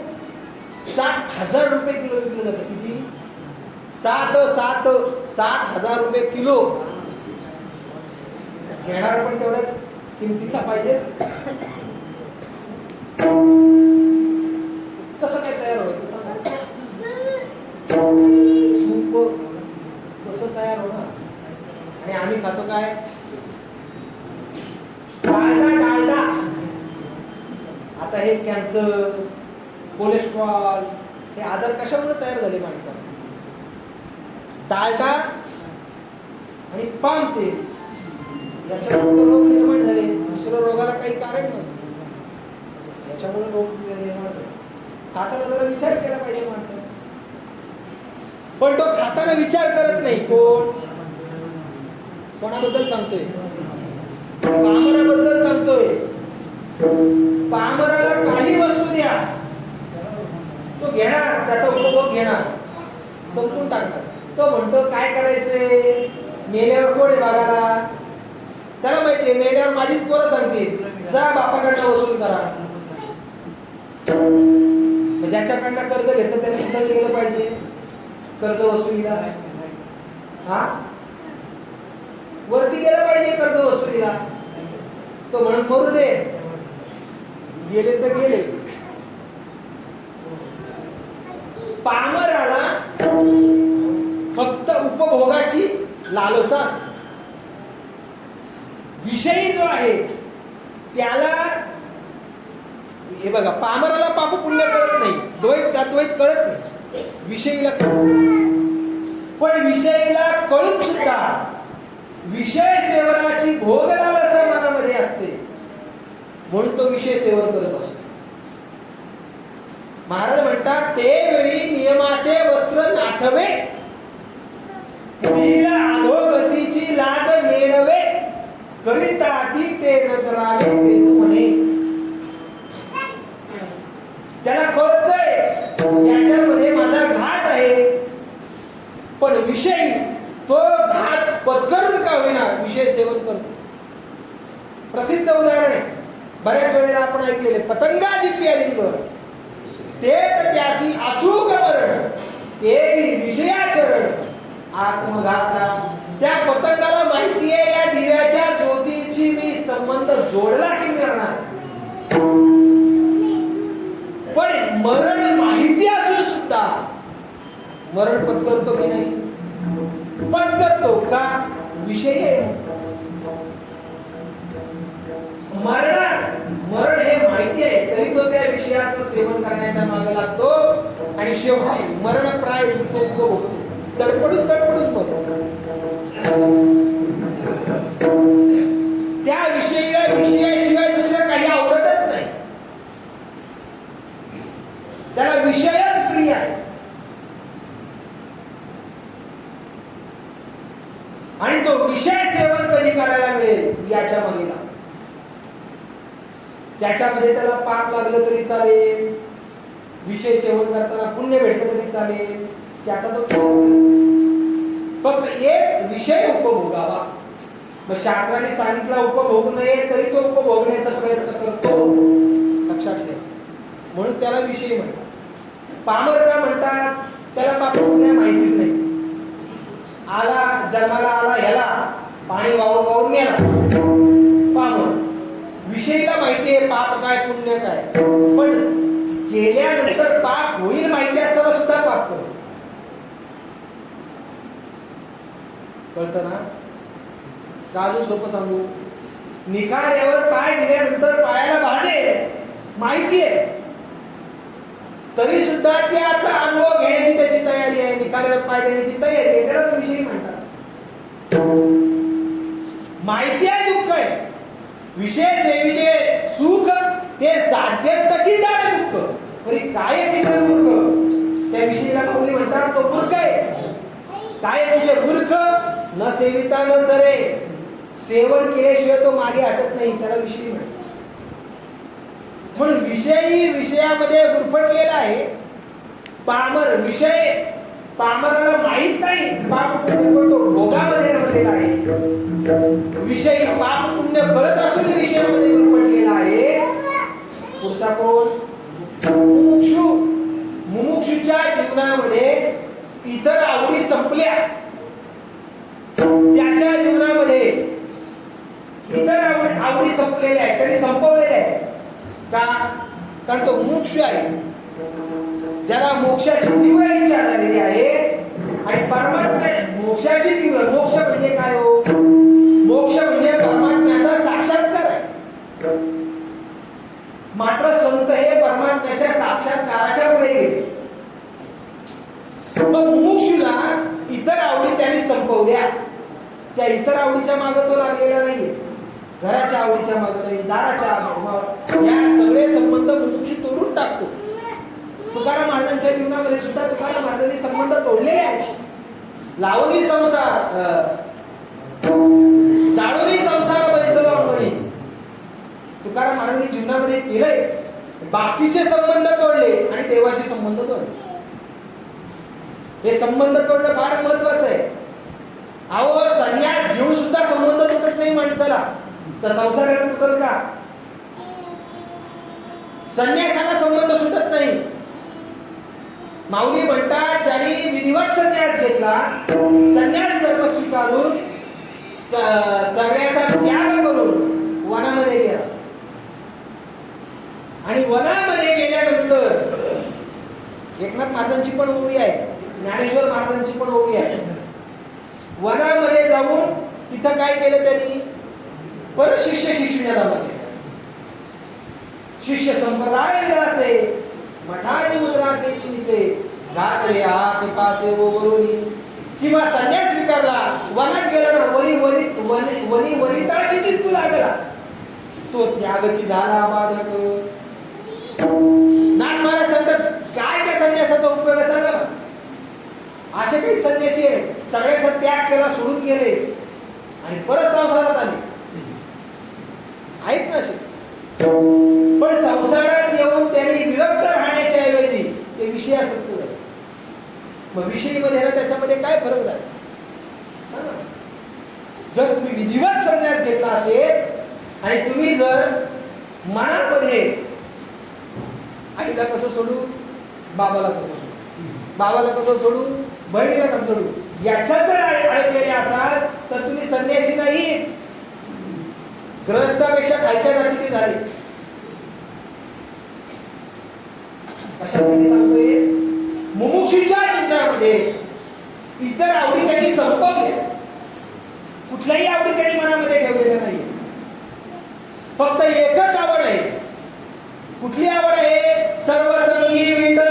60,000 रुपये किलो विकलं जातं. किती? 60,000 रुपये किलो. घेणार पण तेवढ्याच किमतीचा पाहिजे. कसं काय तयार व्हायचं सांगा? तूप कसं तयार होणार? आणि आम्ही खातो काय? डालडा. आता हे कॅन्सर, कोलेस्ट्रॉल हे आजार कशामुळे तयार झाले माणसाला? डालडा आणि पाम तेल याच्यामुळे रोग निर्माण झाले. दुसऱ्या रोगाला काही कारण नव्हतं, याच्यामुळे रोग निर्माण झाले. खाताना जरा विचार केला पाहिजे माणसाने. पण तो खाताना विचार करत नाही. कोणाबद्दल सांगतोय? पामराबद्दल सांगतोय. पामराला काही वस्तू द्या, तो घेणार, त्याचा उपभोग घेणार, संपून टाकणार. तो म्हणतो काय करायचंय? मेल्यावर कोण आहे बघायला? त्याला माहितीये मेल्यावर माझीच पोरं सांगतील जा बापाकडनं वसूल करा. ज्याच्याकडनं कर्ज घेतलं त्यांनी सुद्धा गेलं पाहिजे कर्ज वसुलीला. हा, वरती गेलं पाहिजे कर्ज वसुलीला. तो म्हणून करू दे, गेले तर गेले. पामराला फक्त उपभोगाची लालसा असते. विषयी जो आहे त्याला, हे बघा, पामराला पाप पुण्य कळत नाही, द्वैत अद्वैत कळत नाही, विषयीला कळत. पण विषयीला कळून सुद्धा विषय सेवनाची भोग लालसा मनामध्ये असते, म्हणून तो विषय सेवन करत असतो. महाराज म्हणतात ते वेळी नियमाचे वस्त्र नाठवे, पुढीला अधोगतीची लाज नेणवे, करिताटी ते न करावे वेदू म्हणे. त्याला कळतंय याच्यामध्ये माझा घात आहे, पण विषयी तो घात पत्करून का होईना विषय सेवन करतो. प्रसिद्ध उदाहरण आहे, बऱ्याच वेळेला आपण ऐकलेले, पतंगादी प्रियलिंग ते त्यासी अचूक मरण, ते विषयाचरण आत्मघाता. त्या पतंगाला माहितीये या दिव्याच्या ज्योतीची मी संबंध जोडला की मिळणार, पण मरण माहिती असून सुद्धा मरण पत्करतो की नाही? पत्करतो का? विषय मरण हे माहिती आहे तरी तो त्या विषयाचं सेवन करण्याच्या मागे लागतो आणि शेवटी मरणप्राय तो तडपडून मरतो. त्या विषयाशिवाय दुसरं काही आवडतच नाही, त्याला विषयच प्रिय आहे. आणि तो विषय सेवन कधी करायला मिळेल याच्या मागे लागतो. त्याच्यामध्ये त्याला पाप लागलं तरी चालेल, विषय सेवन करताना पुण्य भेटलं तरी चालेल, त्याचा तो फक्त एक विषय उपभोगावा. मग शास्त्राने सांगितला उपभोगू नये तरी तो उपभोगण्याचा प्रयत्न करतो, लक्षात ठेवा. म्हणून त्याला विषय म्हणतात. पामर का म्हणतात? त्याला पाप पुण्य माहितीच नाही. आला जन्माला आला, ह्याला पाणी वाहून मेला पामर. विषयीला माहितीये पाप काय पुण्य काय, पण केल्यानंतर पाप होईल माहिती असताना सुद्धा पाप करतो. कळतं ना? अजून सोपं सांगू, निखाऱ्यावर पाय दिल्यानंतर पायाला भाजे माहितीये तरी सुद्धा त्याचा अनुभव घेण्याची त्याची तयारी आहे, निखाऱ्यावर पाय देण्याची तयारी आहे, त्याला विषयी म्हणतात. माहिती आहे दुःख आहे, विषय सेवीचे सुख ते साध्यंतची जाण दुःख, परी काय तिचे मूर्ख, त्या विषयीला कोणी म्हणतात तो मूर्ख आहे. काय तुझे मूर्ख, न सेविता न सरे, सेवन केल्याशिवाय तो मागे हटत नाही, त्याला विषयी म्हणतात. म्हणून विषयामध्ये गुरफटलेला आहे पामर. विषय पामराला माहित नाही पाप पुण्य, तो भोगामध्ये रमलेला आहे. विषयी पाप पुण्य कळत असून विषयामध्ये गुरफटलेला आहे. पुढचा कोण? मुमुक्षु. मुमुक्षुच्या जीवनामध्ये इतर आवडी संपल्या, त्याच्या जीवनामध्ये इतर आवडी संपलेल्या आहेत, त्यांनी संपवलेल्या आहेत. का? कारण तो मोक्ष आहे, ज्याला मोक्षाची तीव्र इच्छा झालेली आहे. आणि परमात्मा मोक्षाची तीव्र, मोक्ष म्हणजे काय हो? मोक्ष म्हणजे परमात्म्याचा साक्षात्कार आहे. मात्र संत हे परमात्म्याच्या साक्षात्काराच्या पुढे गेले. मग मुमुक्षुला इतर आवडी त्यांनी संपवल्या. त्या इतर आवडीच्या मागे तो लागलेला नाहीये, घराच्या आवडीच्या मागे नाही, दाराच्या या सगळे संबंध मुमुक्षु तोडून टाकतो. तुकाराम महाराजांच्या जीवनामध्ये सुद्धा तुकाराम महाराजांनी संबंध तोडलेले आहेत. लावणी संसार जाळोनी संसार बैसलो म्हणे तुकाराम महाराजांनी जीवनामध्ये केलंय. बाकीचे संबंध तोडले आणि देवाशी संबंध तोडले. हे संबंध तोडणं फार महत्वाचं आहे. अहो, संन्यास घेऊन सुद्धा संबंध तुटत नाही माणसाला, तर संसाराला तुटल का? संन्यासाला संबंध सुटत नाही. माऊली म्हणतात, ज्याने विधिवत संन्यास घेतला, संन्यास धर्म स्वीकारून सगळ्याचा त्याग करून वनामध्ये गेला. आणि वनामध्ये गेल्यानंतर एकनाथ महाराजांची पण ओवी आहे, ज्ञानेश्वर महाराजांची पण ओवी आहे. वनामध्ये जाऊन तिथं काय केलं त्यांनी? परत शिष्य शिष्य जमा केला. शिष्य संप्रदाय विलासे मठारी मुद्राचे तिसे घातले हात पासे वगोरुनी. किंवा संन्यास स्वीकारला, वनात गेला ना, वनी वनिताची चित्तू लागला, तो त्यागची झाला बाधक. नाथ महाराज सांगतात, काय त्या संन्यासाचा उपयोग सांगा. असे काही संन्यासी आहेत, सगळ्याचा त्याग केला, सोडून गेले आणि परत संसारात आले आहेत ना असे. पण संसारात येऊन त्यांनी विरक्त राहण्याच्या ऐवजी ते विषयासक्त झाले. मग विषयीमध्ये ना त्याच्यामध्ये काय फरक आहे सांगा. जर तुम्ही विधिवत संन्यास घेतला असेल आणि तुम्ही जर मनामध्ये आईला कसं सोडू, बाबाला कसं सोडू, बाबाला कसं सोडू, बहिणीला कसं सोडू, याच्यात जर अडकलेले असाल तर तुम्ही संन्यासी नाही, ग्रहस्थापेक्षा खालच्या जातीचे झाले. कशासाठी सांगतोय? मुमुक्षुच्या जीवनामध्ये इतर आवडी त्यांनी संपवल्या. कुठल्याही आवडी त्यांनी मनामध्ये ठेवलेल्या नाही. फक्त एकच आवड आहे. कुठली आवड आहे? सर्वसंगी विठ्ठल.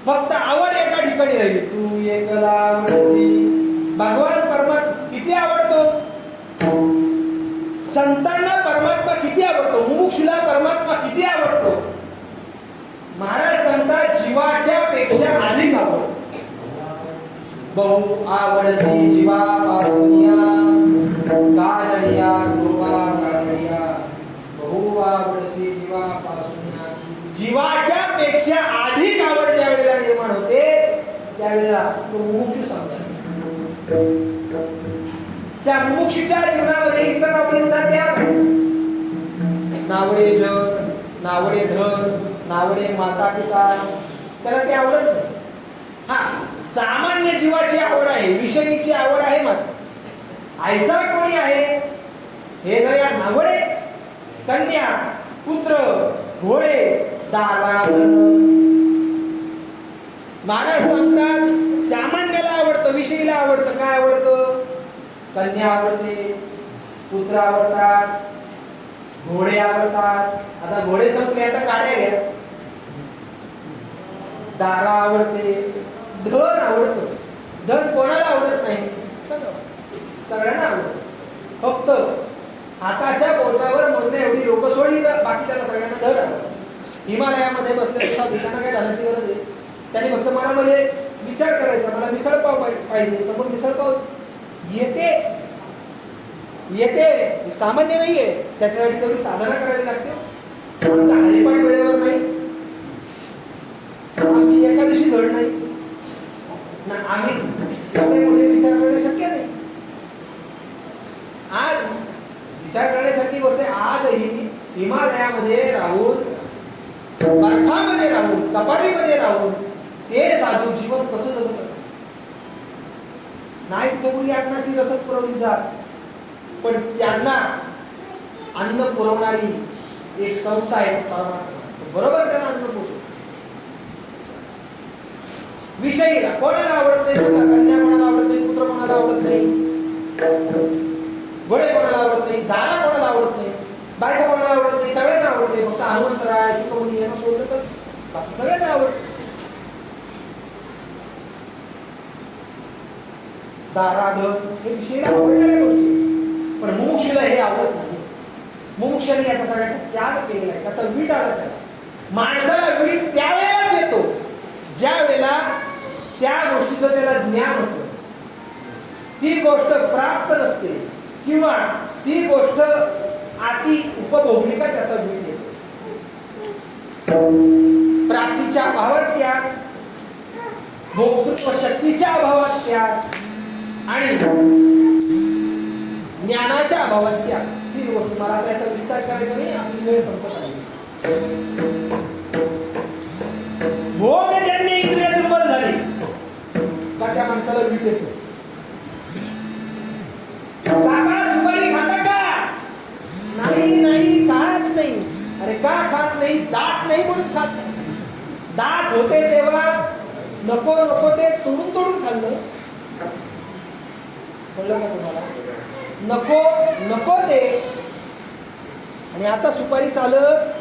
फक्त आवड एका ठिकाणी राहिली. तू एकला आवडसी. भगवान परमात्मा किती आवडतो? संतांना परमात्मा किती आवडतो? मुमुक्षुला परमात्मा किती आवडतो? महाराज सांगतात, जीवाच्या पेक्षा अधिक आवडतो. बहु आवडसी जीवा पासुनिया कालनिया ठोवा कालनिया बहु आवड जीवावशी जीवापासून जीवाच्या पेक्षा अधिक आवड ज्या वेळेला निर्माण होते त्यावेळेला तो मुमुक्षू समजायचा. त्या मुमुक्षूच्या जीवनामध्ये इतर आवडींचा त्याग, नावडे जग, नावडे धन, नावडे माता पिता, त्याला ते आवडत नाही. हा सामान्य जीवाची आवड आहे, विषयीची आवड आहे. मात्र ऐसा कोणी आहे हे गया नावडे कन्या पुत्र घोडे दारा धन. महाराज सांगतात सामान्याला आवडतं, विषयीला आवडतं. काय आवडतं? कन्या आवडते, पुत्र आवडतात, घोडे आवडतात. आता घोडे संपले, आता गाड्या घ्या. दारा आवडते, धन आवडतं. धन कोणाला आवडत नाही? सगळ्यांना आवडतं. फक्त हाताच्या बोटावर मोजण्या एवढी लोक सोडली तर बाकीच्याला सगळ्यांना धड आवडतं. हिमालयामध्ये बसले प्रसाद त्यांना काय धनाची गरज आहे? त्यांनी फक्त मनामध्ये विचार करायचा, मला मिसळपाव पाहिजे. समोर मिसळपाव येते येते, सामान्य नाहीये. त्याच्यासाठी तेवढी साधना करावी लागते. आमचा हरिपाठ वेळेवर नाही, आमची एकादशी धड नाही ना, आम्ही एवढे मोठे विचार करणे शक्य नाही. आज विचार करण्यासारखी गोष्ट आजही हिमालयामध्ये राहून, बर्फामध्ये राहून, कपारीमध्ये राहून ते साधू जीवन कसं जगत असतात. नाही तिथे कुणी अन्नाची रसद पुरवली जात, पण त्यांना अन्न पुरवणारी एक संस्था आहे परमात्मा, बरोबर त्यांना अन्न पोचवतो. विषयीला कोणाला आवडत नाही? कन्या कोणाला आवडत नाही? पुत्र कोणाला आवडत नाही? घोडे कोणाला आवडत नाही? दारा कोणाला आवडत नाही? बायको कोणाला आवडत नाही? सगळ्यांना आवडते. फक्त हनुमंतराय शुकमुनी यांना सोडलं तर बाकी सगळ्यांना आवडत. दाराधन हे विषयीला आवडणाऱ्या गोष्टी, पण मुमुक्षूला हे आवडत नाही. मुमुक्षाने याचा सगळ्याचा त्याग केलेला आहे, त्याचा वीट आला. त्याला माणसाला वीट त्यावेळेलाच येतो ज्या वेळेला त्या गोष्टीचं त्याला ज्ञान होतं. ती गोष्ट प्राप्त नसते किंवा ती गोष्ट अति उपभोगली का त्याचा वीट येतो. प्राप्तीच्या अभावात त्याग, भोक्तृत्व शक्तीच्या अभावात त्याग आणि ज्ञानाच्या अभावात त्याग. ही गोष्ट मला त्याचा विस्तार करायचा नाही, आपली वेळ संपत आहे. भोगजन्य इंद्रिय दुर्बल झाली का त्या माणसाला वीट येतो. काका सुपारी खाता का? नाही नाही खात नाही. अरे का खात नाही? दात नाही म्हणून खात नाही. दात होते तेव्हा नको नको ते तोडून तोडून खाल्लं. कळलं का तुम्हाला? नको नको ते. आणि आता सुपारी चालत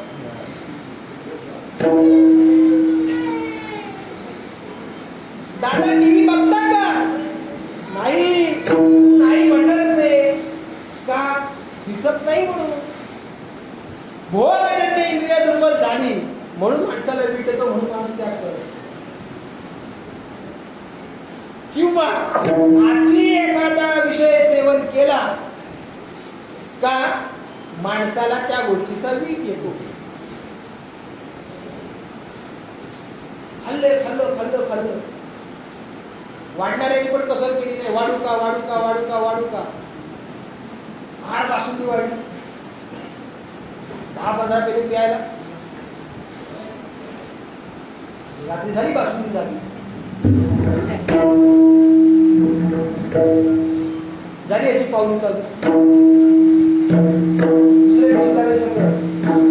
दादा टीव्ही बघता का? नाही नाही म्हणणारच आहे का? दिसत नाही म्हणून. भोगजन्य इंद्रिय दुर्बल झाली म्हणून माणसाला वीट येतो, म्हणून माणूस त्याग करतो. किंवा आधी एखादा विषय सेवन केला का माणसाला त्या गोष्टीचा वीट येतो. खाल्लं खाल्लं खाल्लं खाल्लं, वाढणाऱ्याने पण कसर केली नाही. वाढू का वाढू का वाढू का वाढू का. आड बासुंदी वाढली, 10-15 पेले प्यायला. रात्री झाली बासुंदी झाली, झाली याची पाऊल चालू.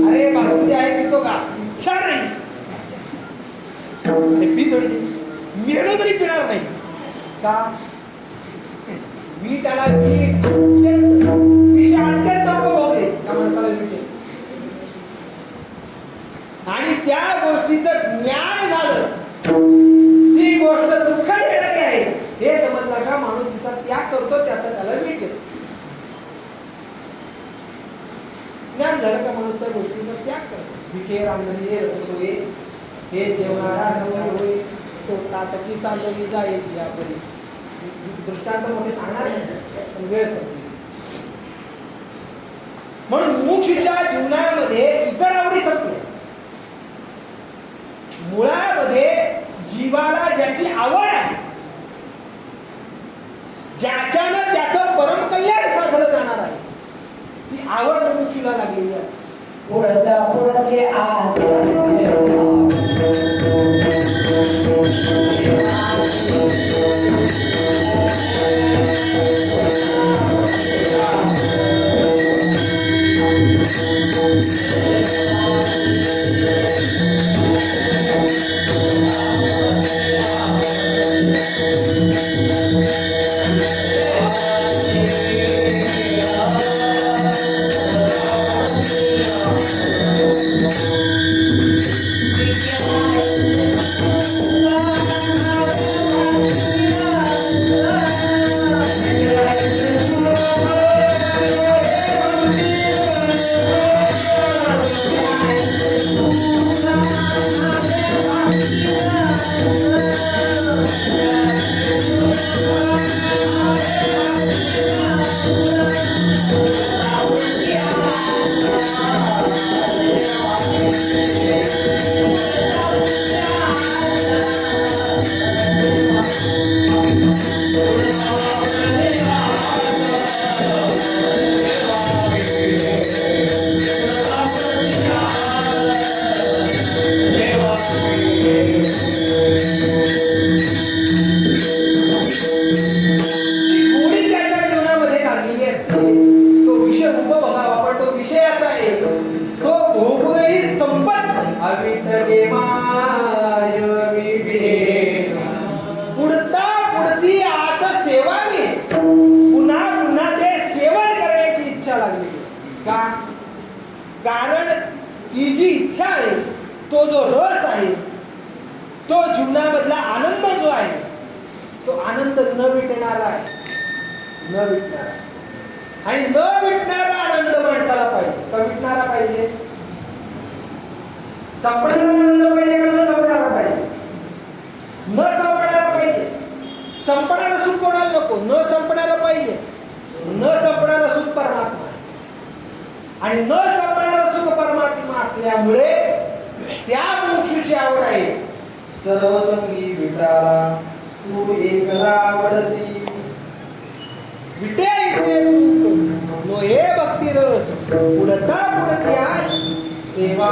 अरे बासुंदी आहे, पितो का? इच्छा नाही. पी थोडी, मिळलो तरी पिणार नाही का? वीट आला, वीट विषय अत्यंत उपभोगले त्या माणसाला वीट. आणि त्या गोष्टीचं ज्ञान झालं, ती गोष्ट दुःख देणारी आहे हे समजलं का माणूस तिचा त्याग करतो, त्याचा त्याला वीट येतो. ज्ञान झालं का माणूस त्या गोष्टीचा त्याग करतो. विखे रांजणी हे रससोये, हे जेवणारा नवरी होय, तो ताटाची सांगली जायची. यापरी दृष्टांत मोठे सांगणार नाही, पण वेळ संपली. म्हणून मुमुक्षूच्या जीवनामध्ये इतर आवडी संपल्या. मुळामध्ये जीवाला ज्याची आवड आहे, ज्याच्यानं त्याचं परमकल्याण साधलं जाणार आहे, ती आवड मुमुक्षूला लागलेली असते. कारण ती जी इच्छा आहे, तो जो रस आहे, तो जीवनामधला आनंद जो आहे, तो आनंद न मिटणारा आहे, न मिटणारा. आणि न मिटणारा आनंद माणसाला पाहिजे. का मिटणारा पाहिजे? संपणारा आनंद पाहिजे का न संपणारा पाहिजे? न संपणारा पाहिजे. संपणारा सुख कोणाला नको, न संपणारा पाहिजे. न संपणारा सुख परमात्मा आणि न संपणारा सुख परमात्मा असल्यामुळे त्या मोक्षाची आवड आहे. सर्वसंगी विटाला तू एकला आवडसी, विटे सुख नो हे भक्ती रस, पुढता पुढत्यास सेवा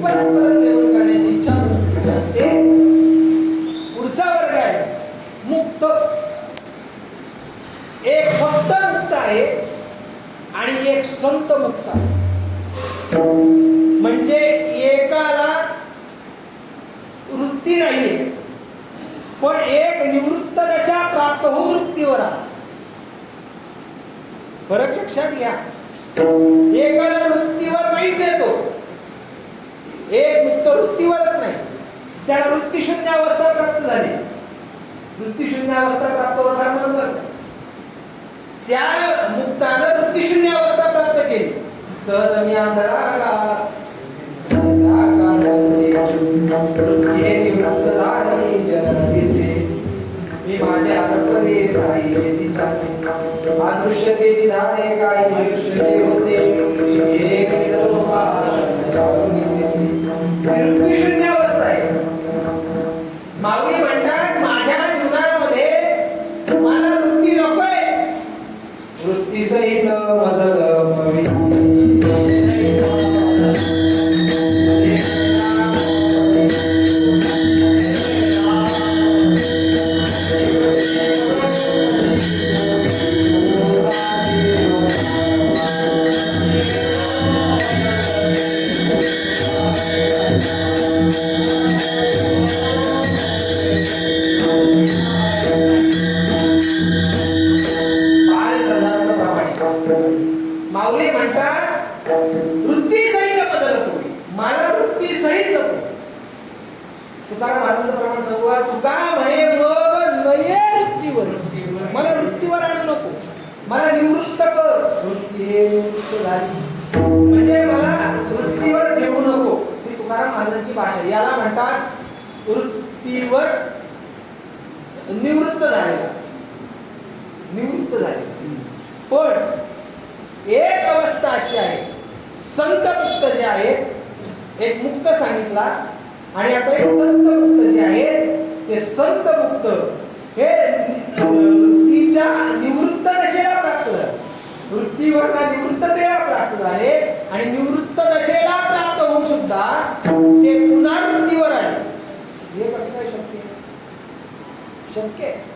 परस्पर सेवन करण्याची इच्छा असते. पुढचा वर्ग आहे मुक्त. एक भक्त मुक्त आहे आणि एक संत मुक्त आहे. म्हणजे एकाला वृत्ती नाहीये, पण एक निवृत्त दशा प्राप्त होऊन वृत्तीवर आहे. फरक लक्षात घ्या. एकाला वृत्तीवर नाहीच येतो, एक मुक्त वृत्तीवरच नाही, त्याला वृत्तीशून्य अवस्था प्राप्त झाली. वृत्तीशून्य अवस्था प्राप्त होणार म्हणूनच त्या मुक्तानं वृत्तीशून्य अवस्था प्राप्त केली. सहज मी आंधळा मी माझ्या प्रपदे काही अदृश्यतेची झाडे काही होते. वृत्तीशून्य अवस्था आहे. माऊली म्हणतात माझ्या जीवनामध्ये मला वृत्ती नकोय, वृत्ती सहित मजल माऊली म्हणतात वृत्ती सहित बदल होईल, मला वृत्ती सहित नको. तुकाराम महाराजांचं प्रमाण सांगू, तुका म्हणे मग नये वृत्तीवर, मला वृत्तीवर आणू नको, मला निवृत्त कर. वृत्ती हे निवृत्त झाली म्हणजे मला वृत्तीवर ठेवू नको. ही तुकाराम महाराजांची भाषा. याला म्हणतात वृत्तीवर निवृत्त झालेला, निवृत्त झाले. पण एक अवस्था अशी आहे, संत मुक्त जे आहेत, एक मुक्त सांगितला आणि आता एक संत मुक्त जे आहेत, ते संत मुक्त हे वृत्तीच्या निवृत्त दशेला प्राप्त झाले, वृत्तीवरना निवृत्ततेला प्राप्त झाले आणि निवृत्त दशेला प्राप्त होऊन सुद्धा ते पुनरावृत्तीवर आले. हे कसं काय शक्य आहे? शक्य आहे.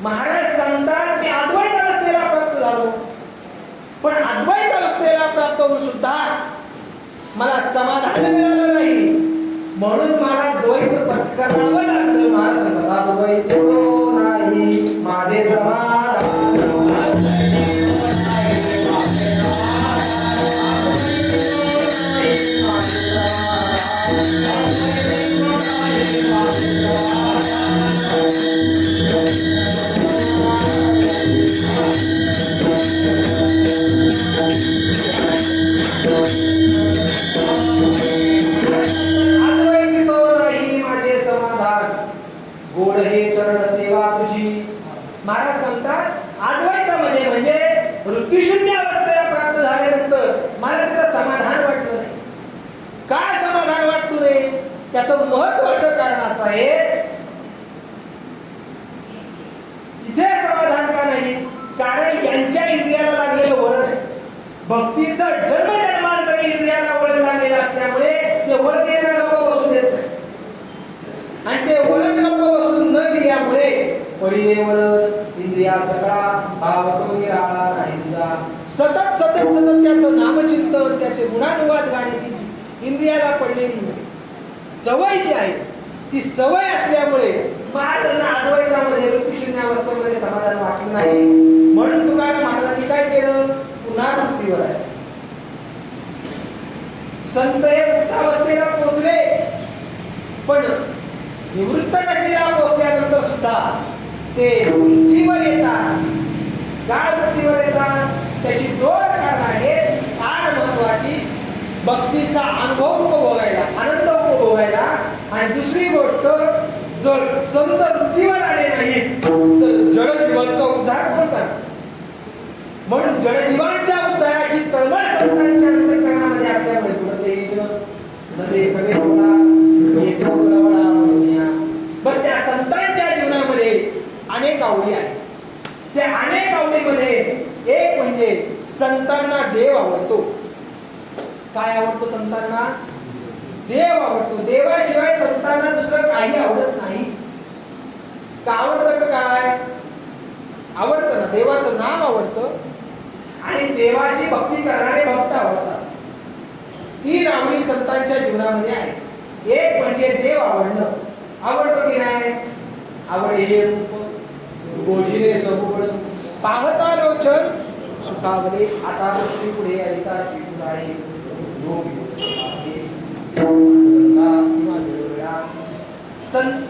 महाराज सांगतात मी अद्वैत अवस्थेला प्राप्त झालो, पण अद्वैत अवस्थेला प्राप्त होऊन सुद्धा मला समाधान मिळालं नाही, म्हणून मला द्वैत पत्करावं लागलं. महाराज सांगतात अद्वैत नाही माझे समाधान, महाराज सांगतात अद्वैतामध्ये म्हणजे वृत्तीशून्य अवस्थेला प्राप्त झाल्यानंतर मला तिथं समाधान वाटलं नाही. काय समाधान वाटू नये? त्याचं महत्वाचं कारण असं आहे, तिथे समाधान का नाही? कारण यांच्या इंद्रियाला लागलेलं वळण आहे. भक्तीचं जन्मजन्मांतरी इंद्रियाला वळण लागलेलं असल्यामुळे ते वळण यांना गप्प बसू देत नाही, आणि ते वळण गप्प बसून न दिल्यामुळे पडिले वळण इंद्रिया सगळा भावतो निराळा नाही जा. सतत सतत सतत त्याचं नामचिंतन, त्याचे गुणानुवाद गाण्याची जी इंद्रियाला पडलेली सवय जी आहे, ती सवय असल्यामुळे महाराजांना अद्वैतामध्ये वृत्तीशून्य अवस्थेमध्ये समाधान वाटलं नाही. म्हणून तुकाराम महाराजांनी काय केलं? पुनरावृत्तीवर आहे. संत हे मुक्त अवस्थेला पोहोचले, पण निवृत्त दशेला पोहोचल्यानंतर सुद्धा ते वृत्तीवर येतात. काय वृत्तीवर येतात? त्याची दोन कारण आहेत. फार महत्वाची, भक्तीचा अनुभव उपभोगायला, आनंद उपभोगायला, आणि दुसरी गोष्ट जर संत वृत्तीवर आले नाही तर जडजीवांचा उद्धार कोण करणार? म्हणून जडजीवांच्या उद्धाराची तळमळ संतांच्या अंतःकरणामध्ये असल्यामुळे बरं त्या संतांच्या जीवनामध्ये अनेक आवडी आहेत. त्या अनेक आवडीमध्ये एक म्हणजे संतांना देव आवडतो. काय आवडतो संतांना? देव आवडतो. देवाशिवाय संतांना दुसरं काही आवडत नाही. का आवडतं? का काय आवडतं ना? देवाचं नाम आवडतं आणि देवाची भक्ती करणारे भक्त आवडतात. तीन आवडी संतांच्या जीवनामध्ये आहे. एक म्हणजे देव आवडणं. आवडतो की नाही? आवडे हे रूप गोजिले सबुळ पाहता लोचन सुखावले, आता गोष्टी पुढे ऐसा आहे.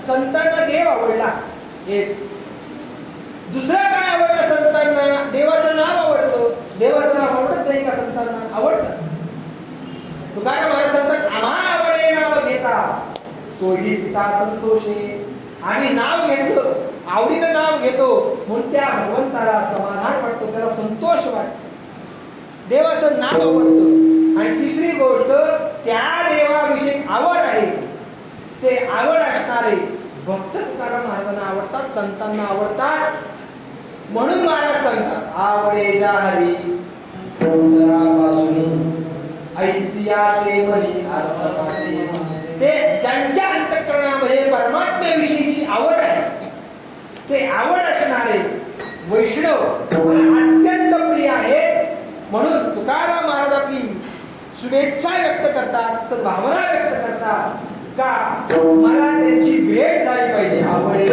संतांना देव आवडला. एक दुसरा काय आवडलं संतांना? देवाचं नाव आवडतं. देवाचं नाव आवडत नाही का संतांना? आवडतं. तुकाराम महाराज सांगतात आम्हा आवडे नाव घेता तोही पिता संतोषे. आम्ही नाव घेतलं, आवडीनं नाव घेतो म्हणून त्या भगवंताला समाधान वाटतं, त्याला संतोष वाटतो. देवाचं नाव आवडतं. आणि तिसरी गोष्ट, त्या देवाविषयी आवड आहे, ते आवड असणारे भक्त तुकाराम महाराजांना आवडतात, संतांना आवडतात. म्हणून महाराज सांगतात आवडे ज्या हरी ऐसियाचे मनी अर्थपाते. ते ज्यांच्या अंतःकरणामध्ये परमात्म्याविषयीची आवड आहे, ते आवड असणारे वैष्णव मला अत्यंत प्रिय आहेत. म्हणून तुकाराम महाराज आपली शुभेच्छा व्यक्त करतात, सद्भावना व्यक्त करतात का मला त्यांची भेट झाली पाहिजे. आवडे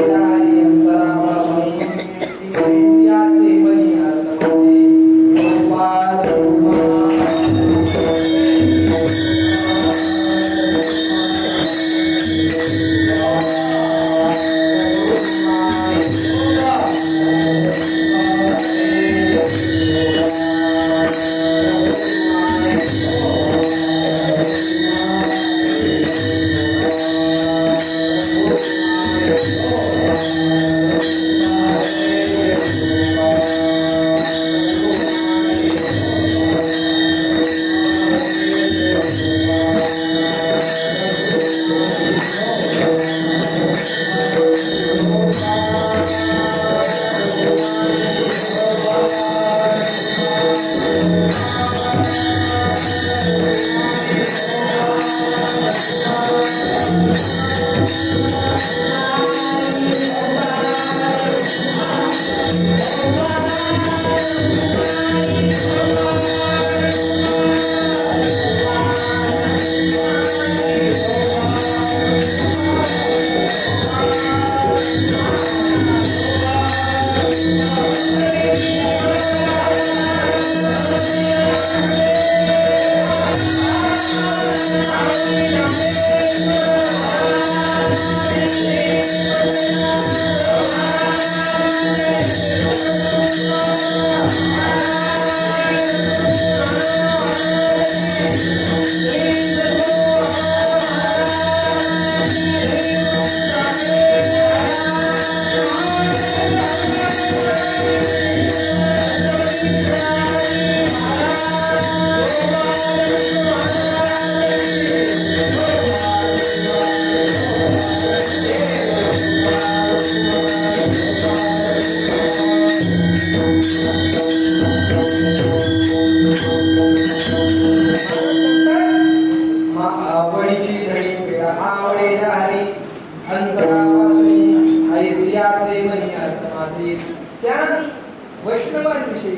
वैष्णवांविषयी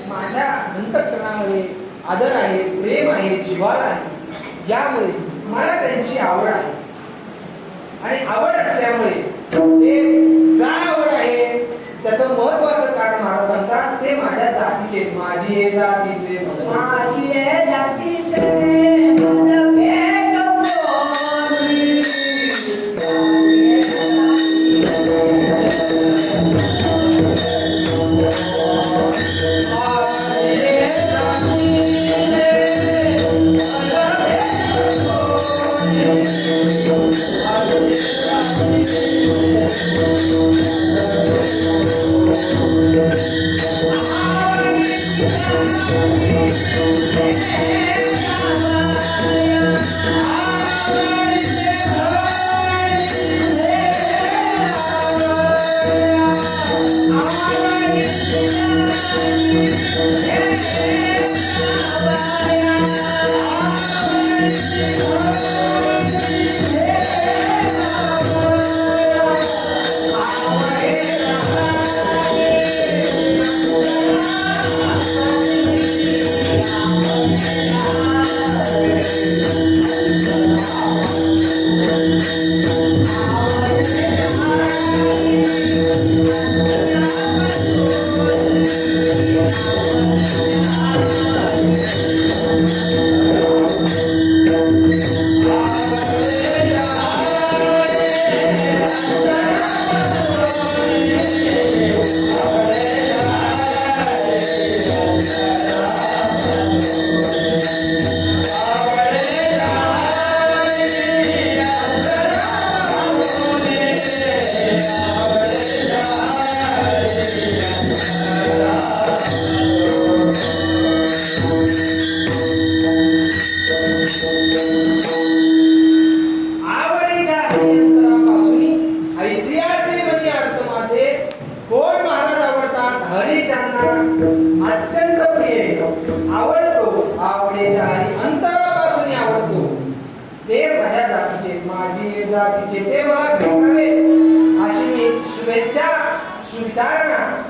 माझ्या अंतःकरणामध्ये आदर आहे, प्रेम आहे, जिव्हाळा आहे. यामुळे मला त्यांची आवड आहे आणि आवड असल्यामुळे ते काय आवड आहे त्याचं महत्वाचं कारण मला सांगतात. ते माझ्या जातीचे, माझी हे जातीचे, माझी हे जातीचे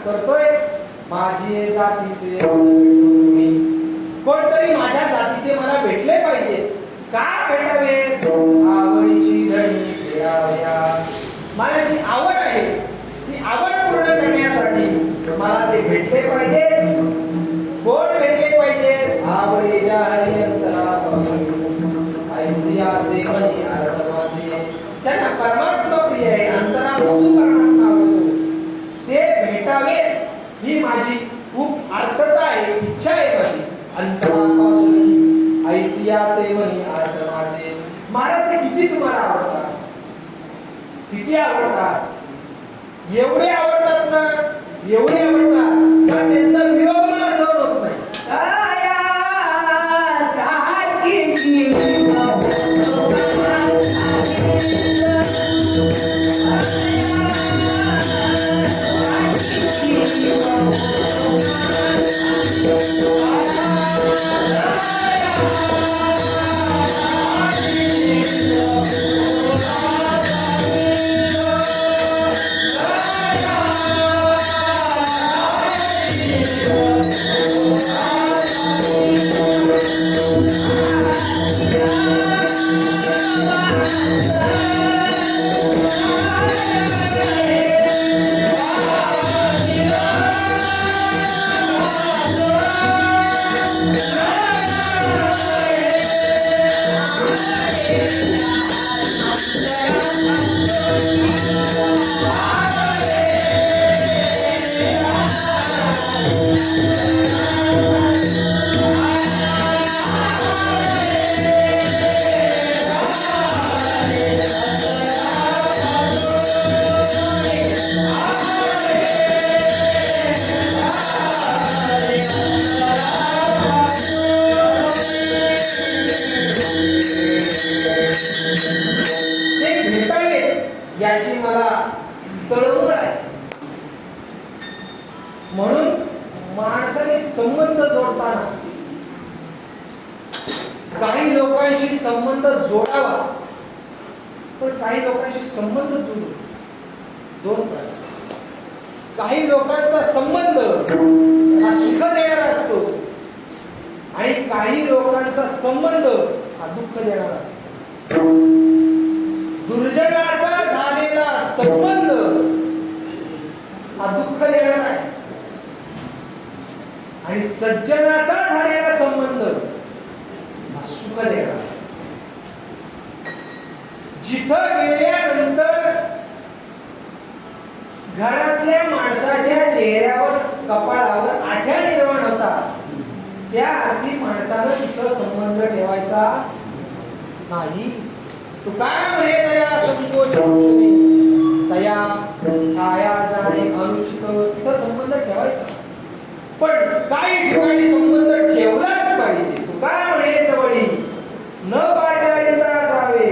करतोय. माझी जातीचे कोणतरी माझ्या जातीचे मला भेटले पाहिजे. का भेटावे? आवडीची धणी फिराव्या. माझी आवड आहे, ती आवड पूर्ण करण्यासाठी मला ते भेटले पाहिजे. कोण भेटले पाहिजे? आवडीच्या हरी अंतरापासून ऐसियाचे मनी आत्माचे. ज्यांना परमात्मा प्रिय आहे, अंतरापासून परमात्मा आवडतो, ते भेटावे ही माझी खूप आर्तता आहे, इच्छा आहे माझी. अंतरापासून ऐसियाचे मनी आत्माचे. महाराज ते किती तुम्हाला आवडतात, किती आवडतात, एवढे आवडतात ना, एवढे आवडतात का त्यांचा वियोग मला सहन होत नाही. I संबंध जोडताना काही लोकांशी संबंध जोडावा, पण काही लोकांशी संबंध जोडू दोन प्रकार. काही लोकांचा संबंध हा सुख देणारा असतो आणि काही लोकांचा संबंध हा दुःख देणारा असतो. दुर्जनाचा झालेला संबंध हा दुःख देणारा आहे आणि सज्जनाचा झालेला संबंध हा सुख देणारा आहे. जिथं गेल्यानंतर घरातल्या माणसाच्या चेहऱ्यावर कपाळावर आठ्या निर्माण होतात, त्या अर्थी माणसानं तिथं संबंध ठेवायचा नाही. तू काय म्हणे तया संकोच तया थाया जाणे अनुचित, तिथं संबंध ठेवायचा. पण काही ठिकाणी संबंध ठेवलाच पाहिजे. तू काय म्हणे जवळी न पाचारिता जावे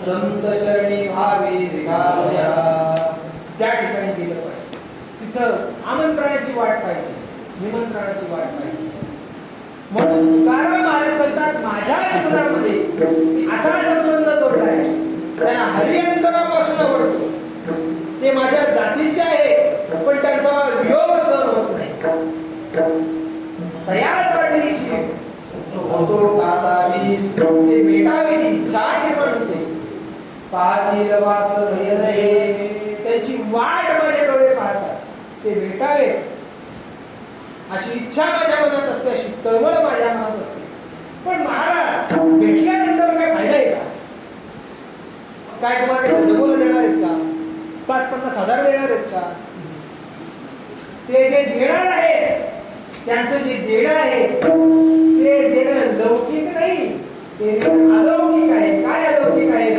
संत चरणी भावे रिगावया, त्या ठिकाणी गेलं पाहिजे. तिथं आमंत्रणाची वाट पाहिजे, निमंत्रणाची वाट पाहिजे. म्हणून तुकाराम महाराज सांगतात, माझ्या जीवनामध्ये मी असा संबंध तोडलाय, त्यांना हरिअंतरापासून आवडतो, ते माझ्या जातीचे आहे, पण त्यांचा मला वियोग सहन होत नाही. त्यासाठी होतो कासावीस, ते भेटावेची इच्छा निर्माण होते. पाहतील वास नये, त्यांची वाट माझे डोळे पाहतात, ते भेटावे अशी इच्छा माझ्या मनात असते, अशी तळमळ माझ्या मनात असते. पण महाराज भेटल्यानंतर काय फायदा आहे का? काय तुम्हाला काही डबल देणार आहेत का? 5-50,000 देणार आहेत का? ते जे देणार आहे, त्यांचं जे देणं आहे ते देणं लौकिक नाही, ते अलौकिक आहे. काय अलौकिक आहे?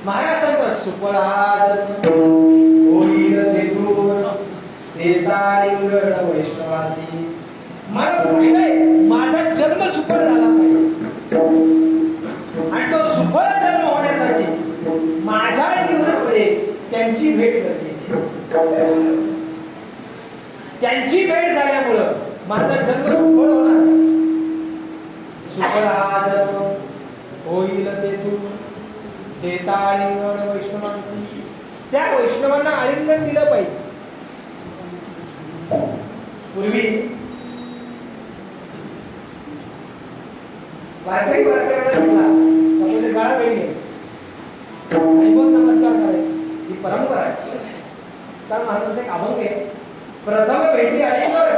महाराज सांगतात, सुफळ हा जन्म होईल तेथून देता इंगळ वैष्णवासी. मला फायदा आहे, माझा जन्म सुफळ झाला पाहिजे आणि तो सुफळ जन्म होण्यासाठी माझ्या जीवनामध्ये त्यांची भेट गरजेची. त्यांची भेट झाल्यामुळं माझा जन्म सुफळ होणार. सुफळ हा जन्म होईल तेथून देता आलिंगन वैष्णवांसी. त्या वैष्णवांना आलिंगन दिलं पाहिजे. पूर्वी वारकरी वारकऱ्याला भेटला गाळा वेळी घ्यायची आणि मग नमस्कार करायची, ही परंपरा आहे. कारण महाराजांचा एक अभंग आहे, प्रथम भेटी आलिंगन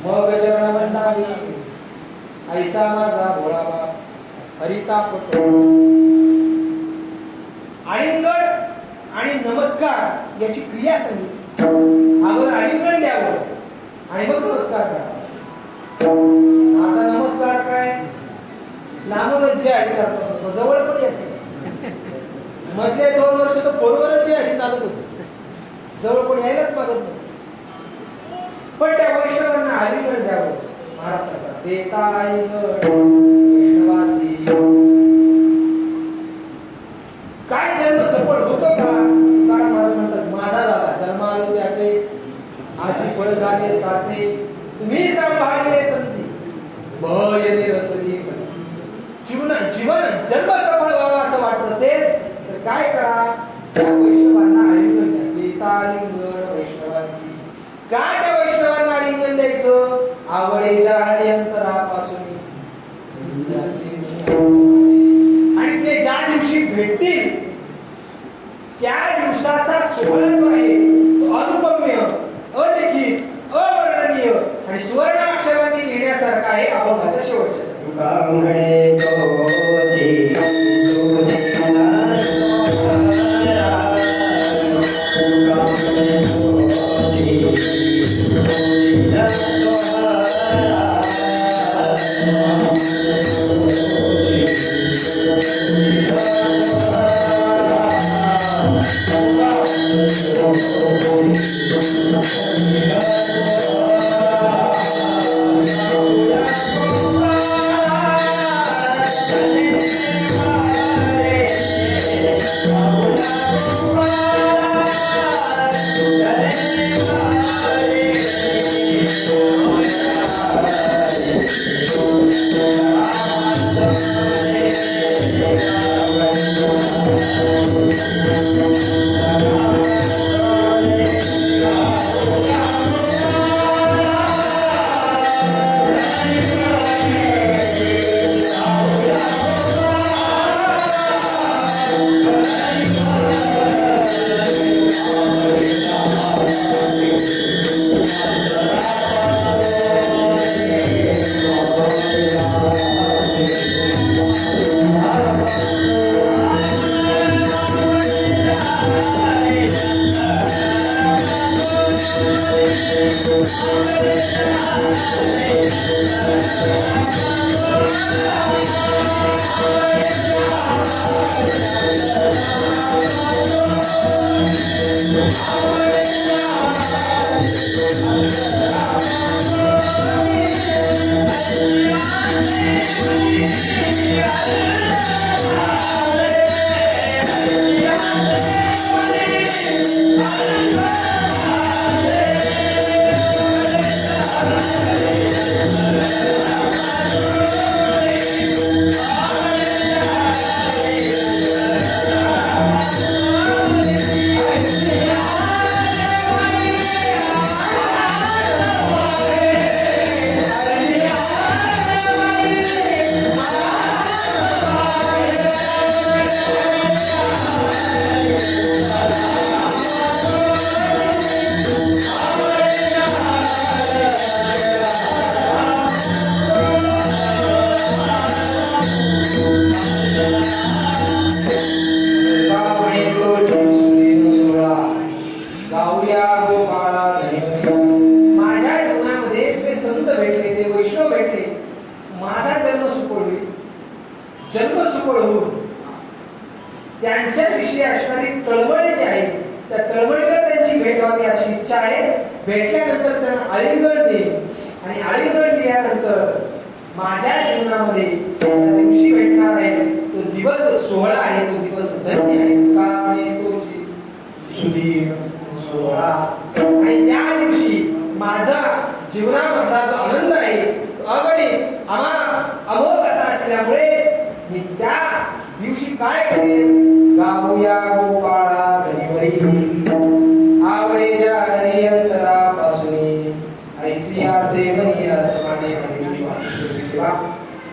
मग चरण वंदावी, ऐसा माझा भोळा बाप हरिता पटो. आलिंगन आणि नमस्कार याची क्रिया सांगितली. अगोदर आलिंगन द्यावं आणि मग नमस्कार करावा. आता नमस्कार काय लांबूनच जे आहे करतो, जवळ पण येत नाही. मधले 2 वर्ष तर फोनवरच जे आधी चालत होते, जवळ कोण यायलाच मागत नव्हतं. पण त्या वैष्णवांना अलीगड द्यावं महाराज सांगतात, देता अलीगड वैष्णवासी. काय जन्म सफळ होतो का? तुकाराम महाराज म्हणतात, माझा झाला जन्म आलो त्याचे, आजी फळ झाले साचे, तुम्ही सांभाळले संती भय निरसली. जीवन जन्म सफळ व्हावा असं वाटत असेल तर काय करा, त्या वैष्णवांना आलिंगन द्या. देता आलिंगन वैष्णवासी. काय त्या वैष्णवांना आलिंगन द्यायचं? आवडेच्या अंतरापासून. आणि ते ज्या दिवशी भेटतील त्या दिवसाचा सोहळा जो आहे तो अनुपम्य, अलिखित, अवर्णनीय आणि सुवर्णाक्षरांनी लिहिण्यासारखा आहे अभंगाच्या शेवटच्या. त्यांच्याविषयी असणारी तळमळ जी आहे त्या तळमळीला त्यांची भेट व्हावी अशी इच्छा आहे. भेटल्यानंतर त्यांना आलिंगन दे आणि आलिंगन दिल्यानंतर माझ्या जीवनामध्ये दिवशी भेटणार आहे तो दिवस सोहळा आहे, तो दिवस धन्य आहे. कामे तोची सुदीर सोहळा आणि त्या दिवशी माझा जीवनामधला जो आनंद आहे तो अगणित अमोघ असा असल्यामुळे मी त्या दिवशी काय करेन, गाऊया गोपाळा घरी आवडेच्या हरी अंतरापासून ऐसियाचे मनी आत्माने हरी वासुदेव सेवा.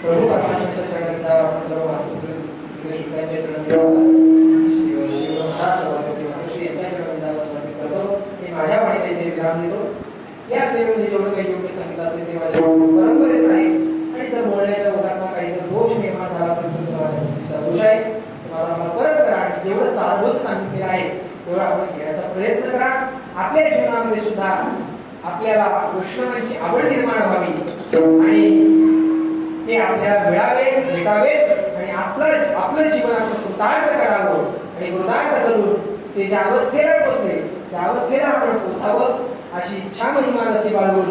प्रभू परमानंद चरणंदा सर्व वासुदेव शुद्धांच्या चरणंदा मी माझ्या वाणीचे विराम देतो. या सेवेमध्ये जेवढं काही योग्य सांगितलं असेल ते माझ्या परंपरेच आहे आणि जर बोलण्याच्या ओघातला काही जर दोष निर्माण झाला असेल तर तुम्हाला दोष आहे, तुम्हाला परत करा आणि जेवढं सारभूत सांगितलेलं आहे तेवढं आपण घेण्याचा प्रयत्न करा. आपल्या जीवनामध्ये सुद्धा आपल्याला वैष्णवांची आवड निर्माण व्हावी आणि ते आपल्याला मिळावे भेटावे आणि आपलं जीवन आपण कृतार्थ करावं आणि कृतार्थ करून ते ज्या अवस्थेला पोचले त्या अवस्थेला आपण पोचावं अशी इच्छा महिमानसे बाळगून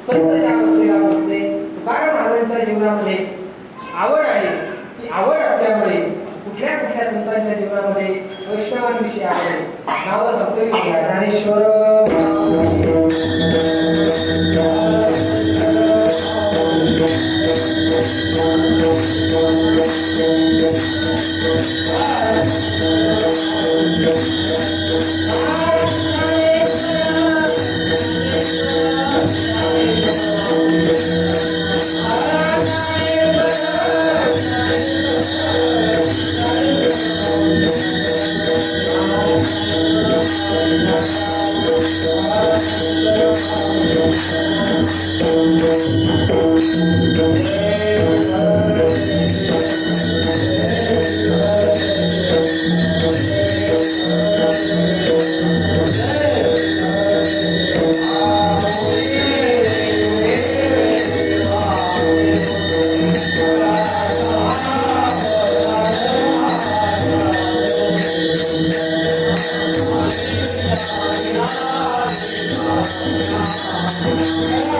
संत ज्या अवस्थेला पोचले तुकाराम महाराजांच्या जीवनामध्ये आवड आहे ती आवड असल्यामुळे कुठल्या कुठल्या संतांच्या जीवनामध्ये वैष्णवांविषयी आहे नाव सप्तमी ज्ञानेश्वर Thank you.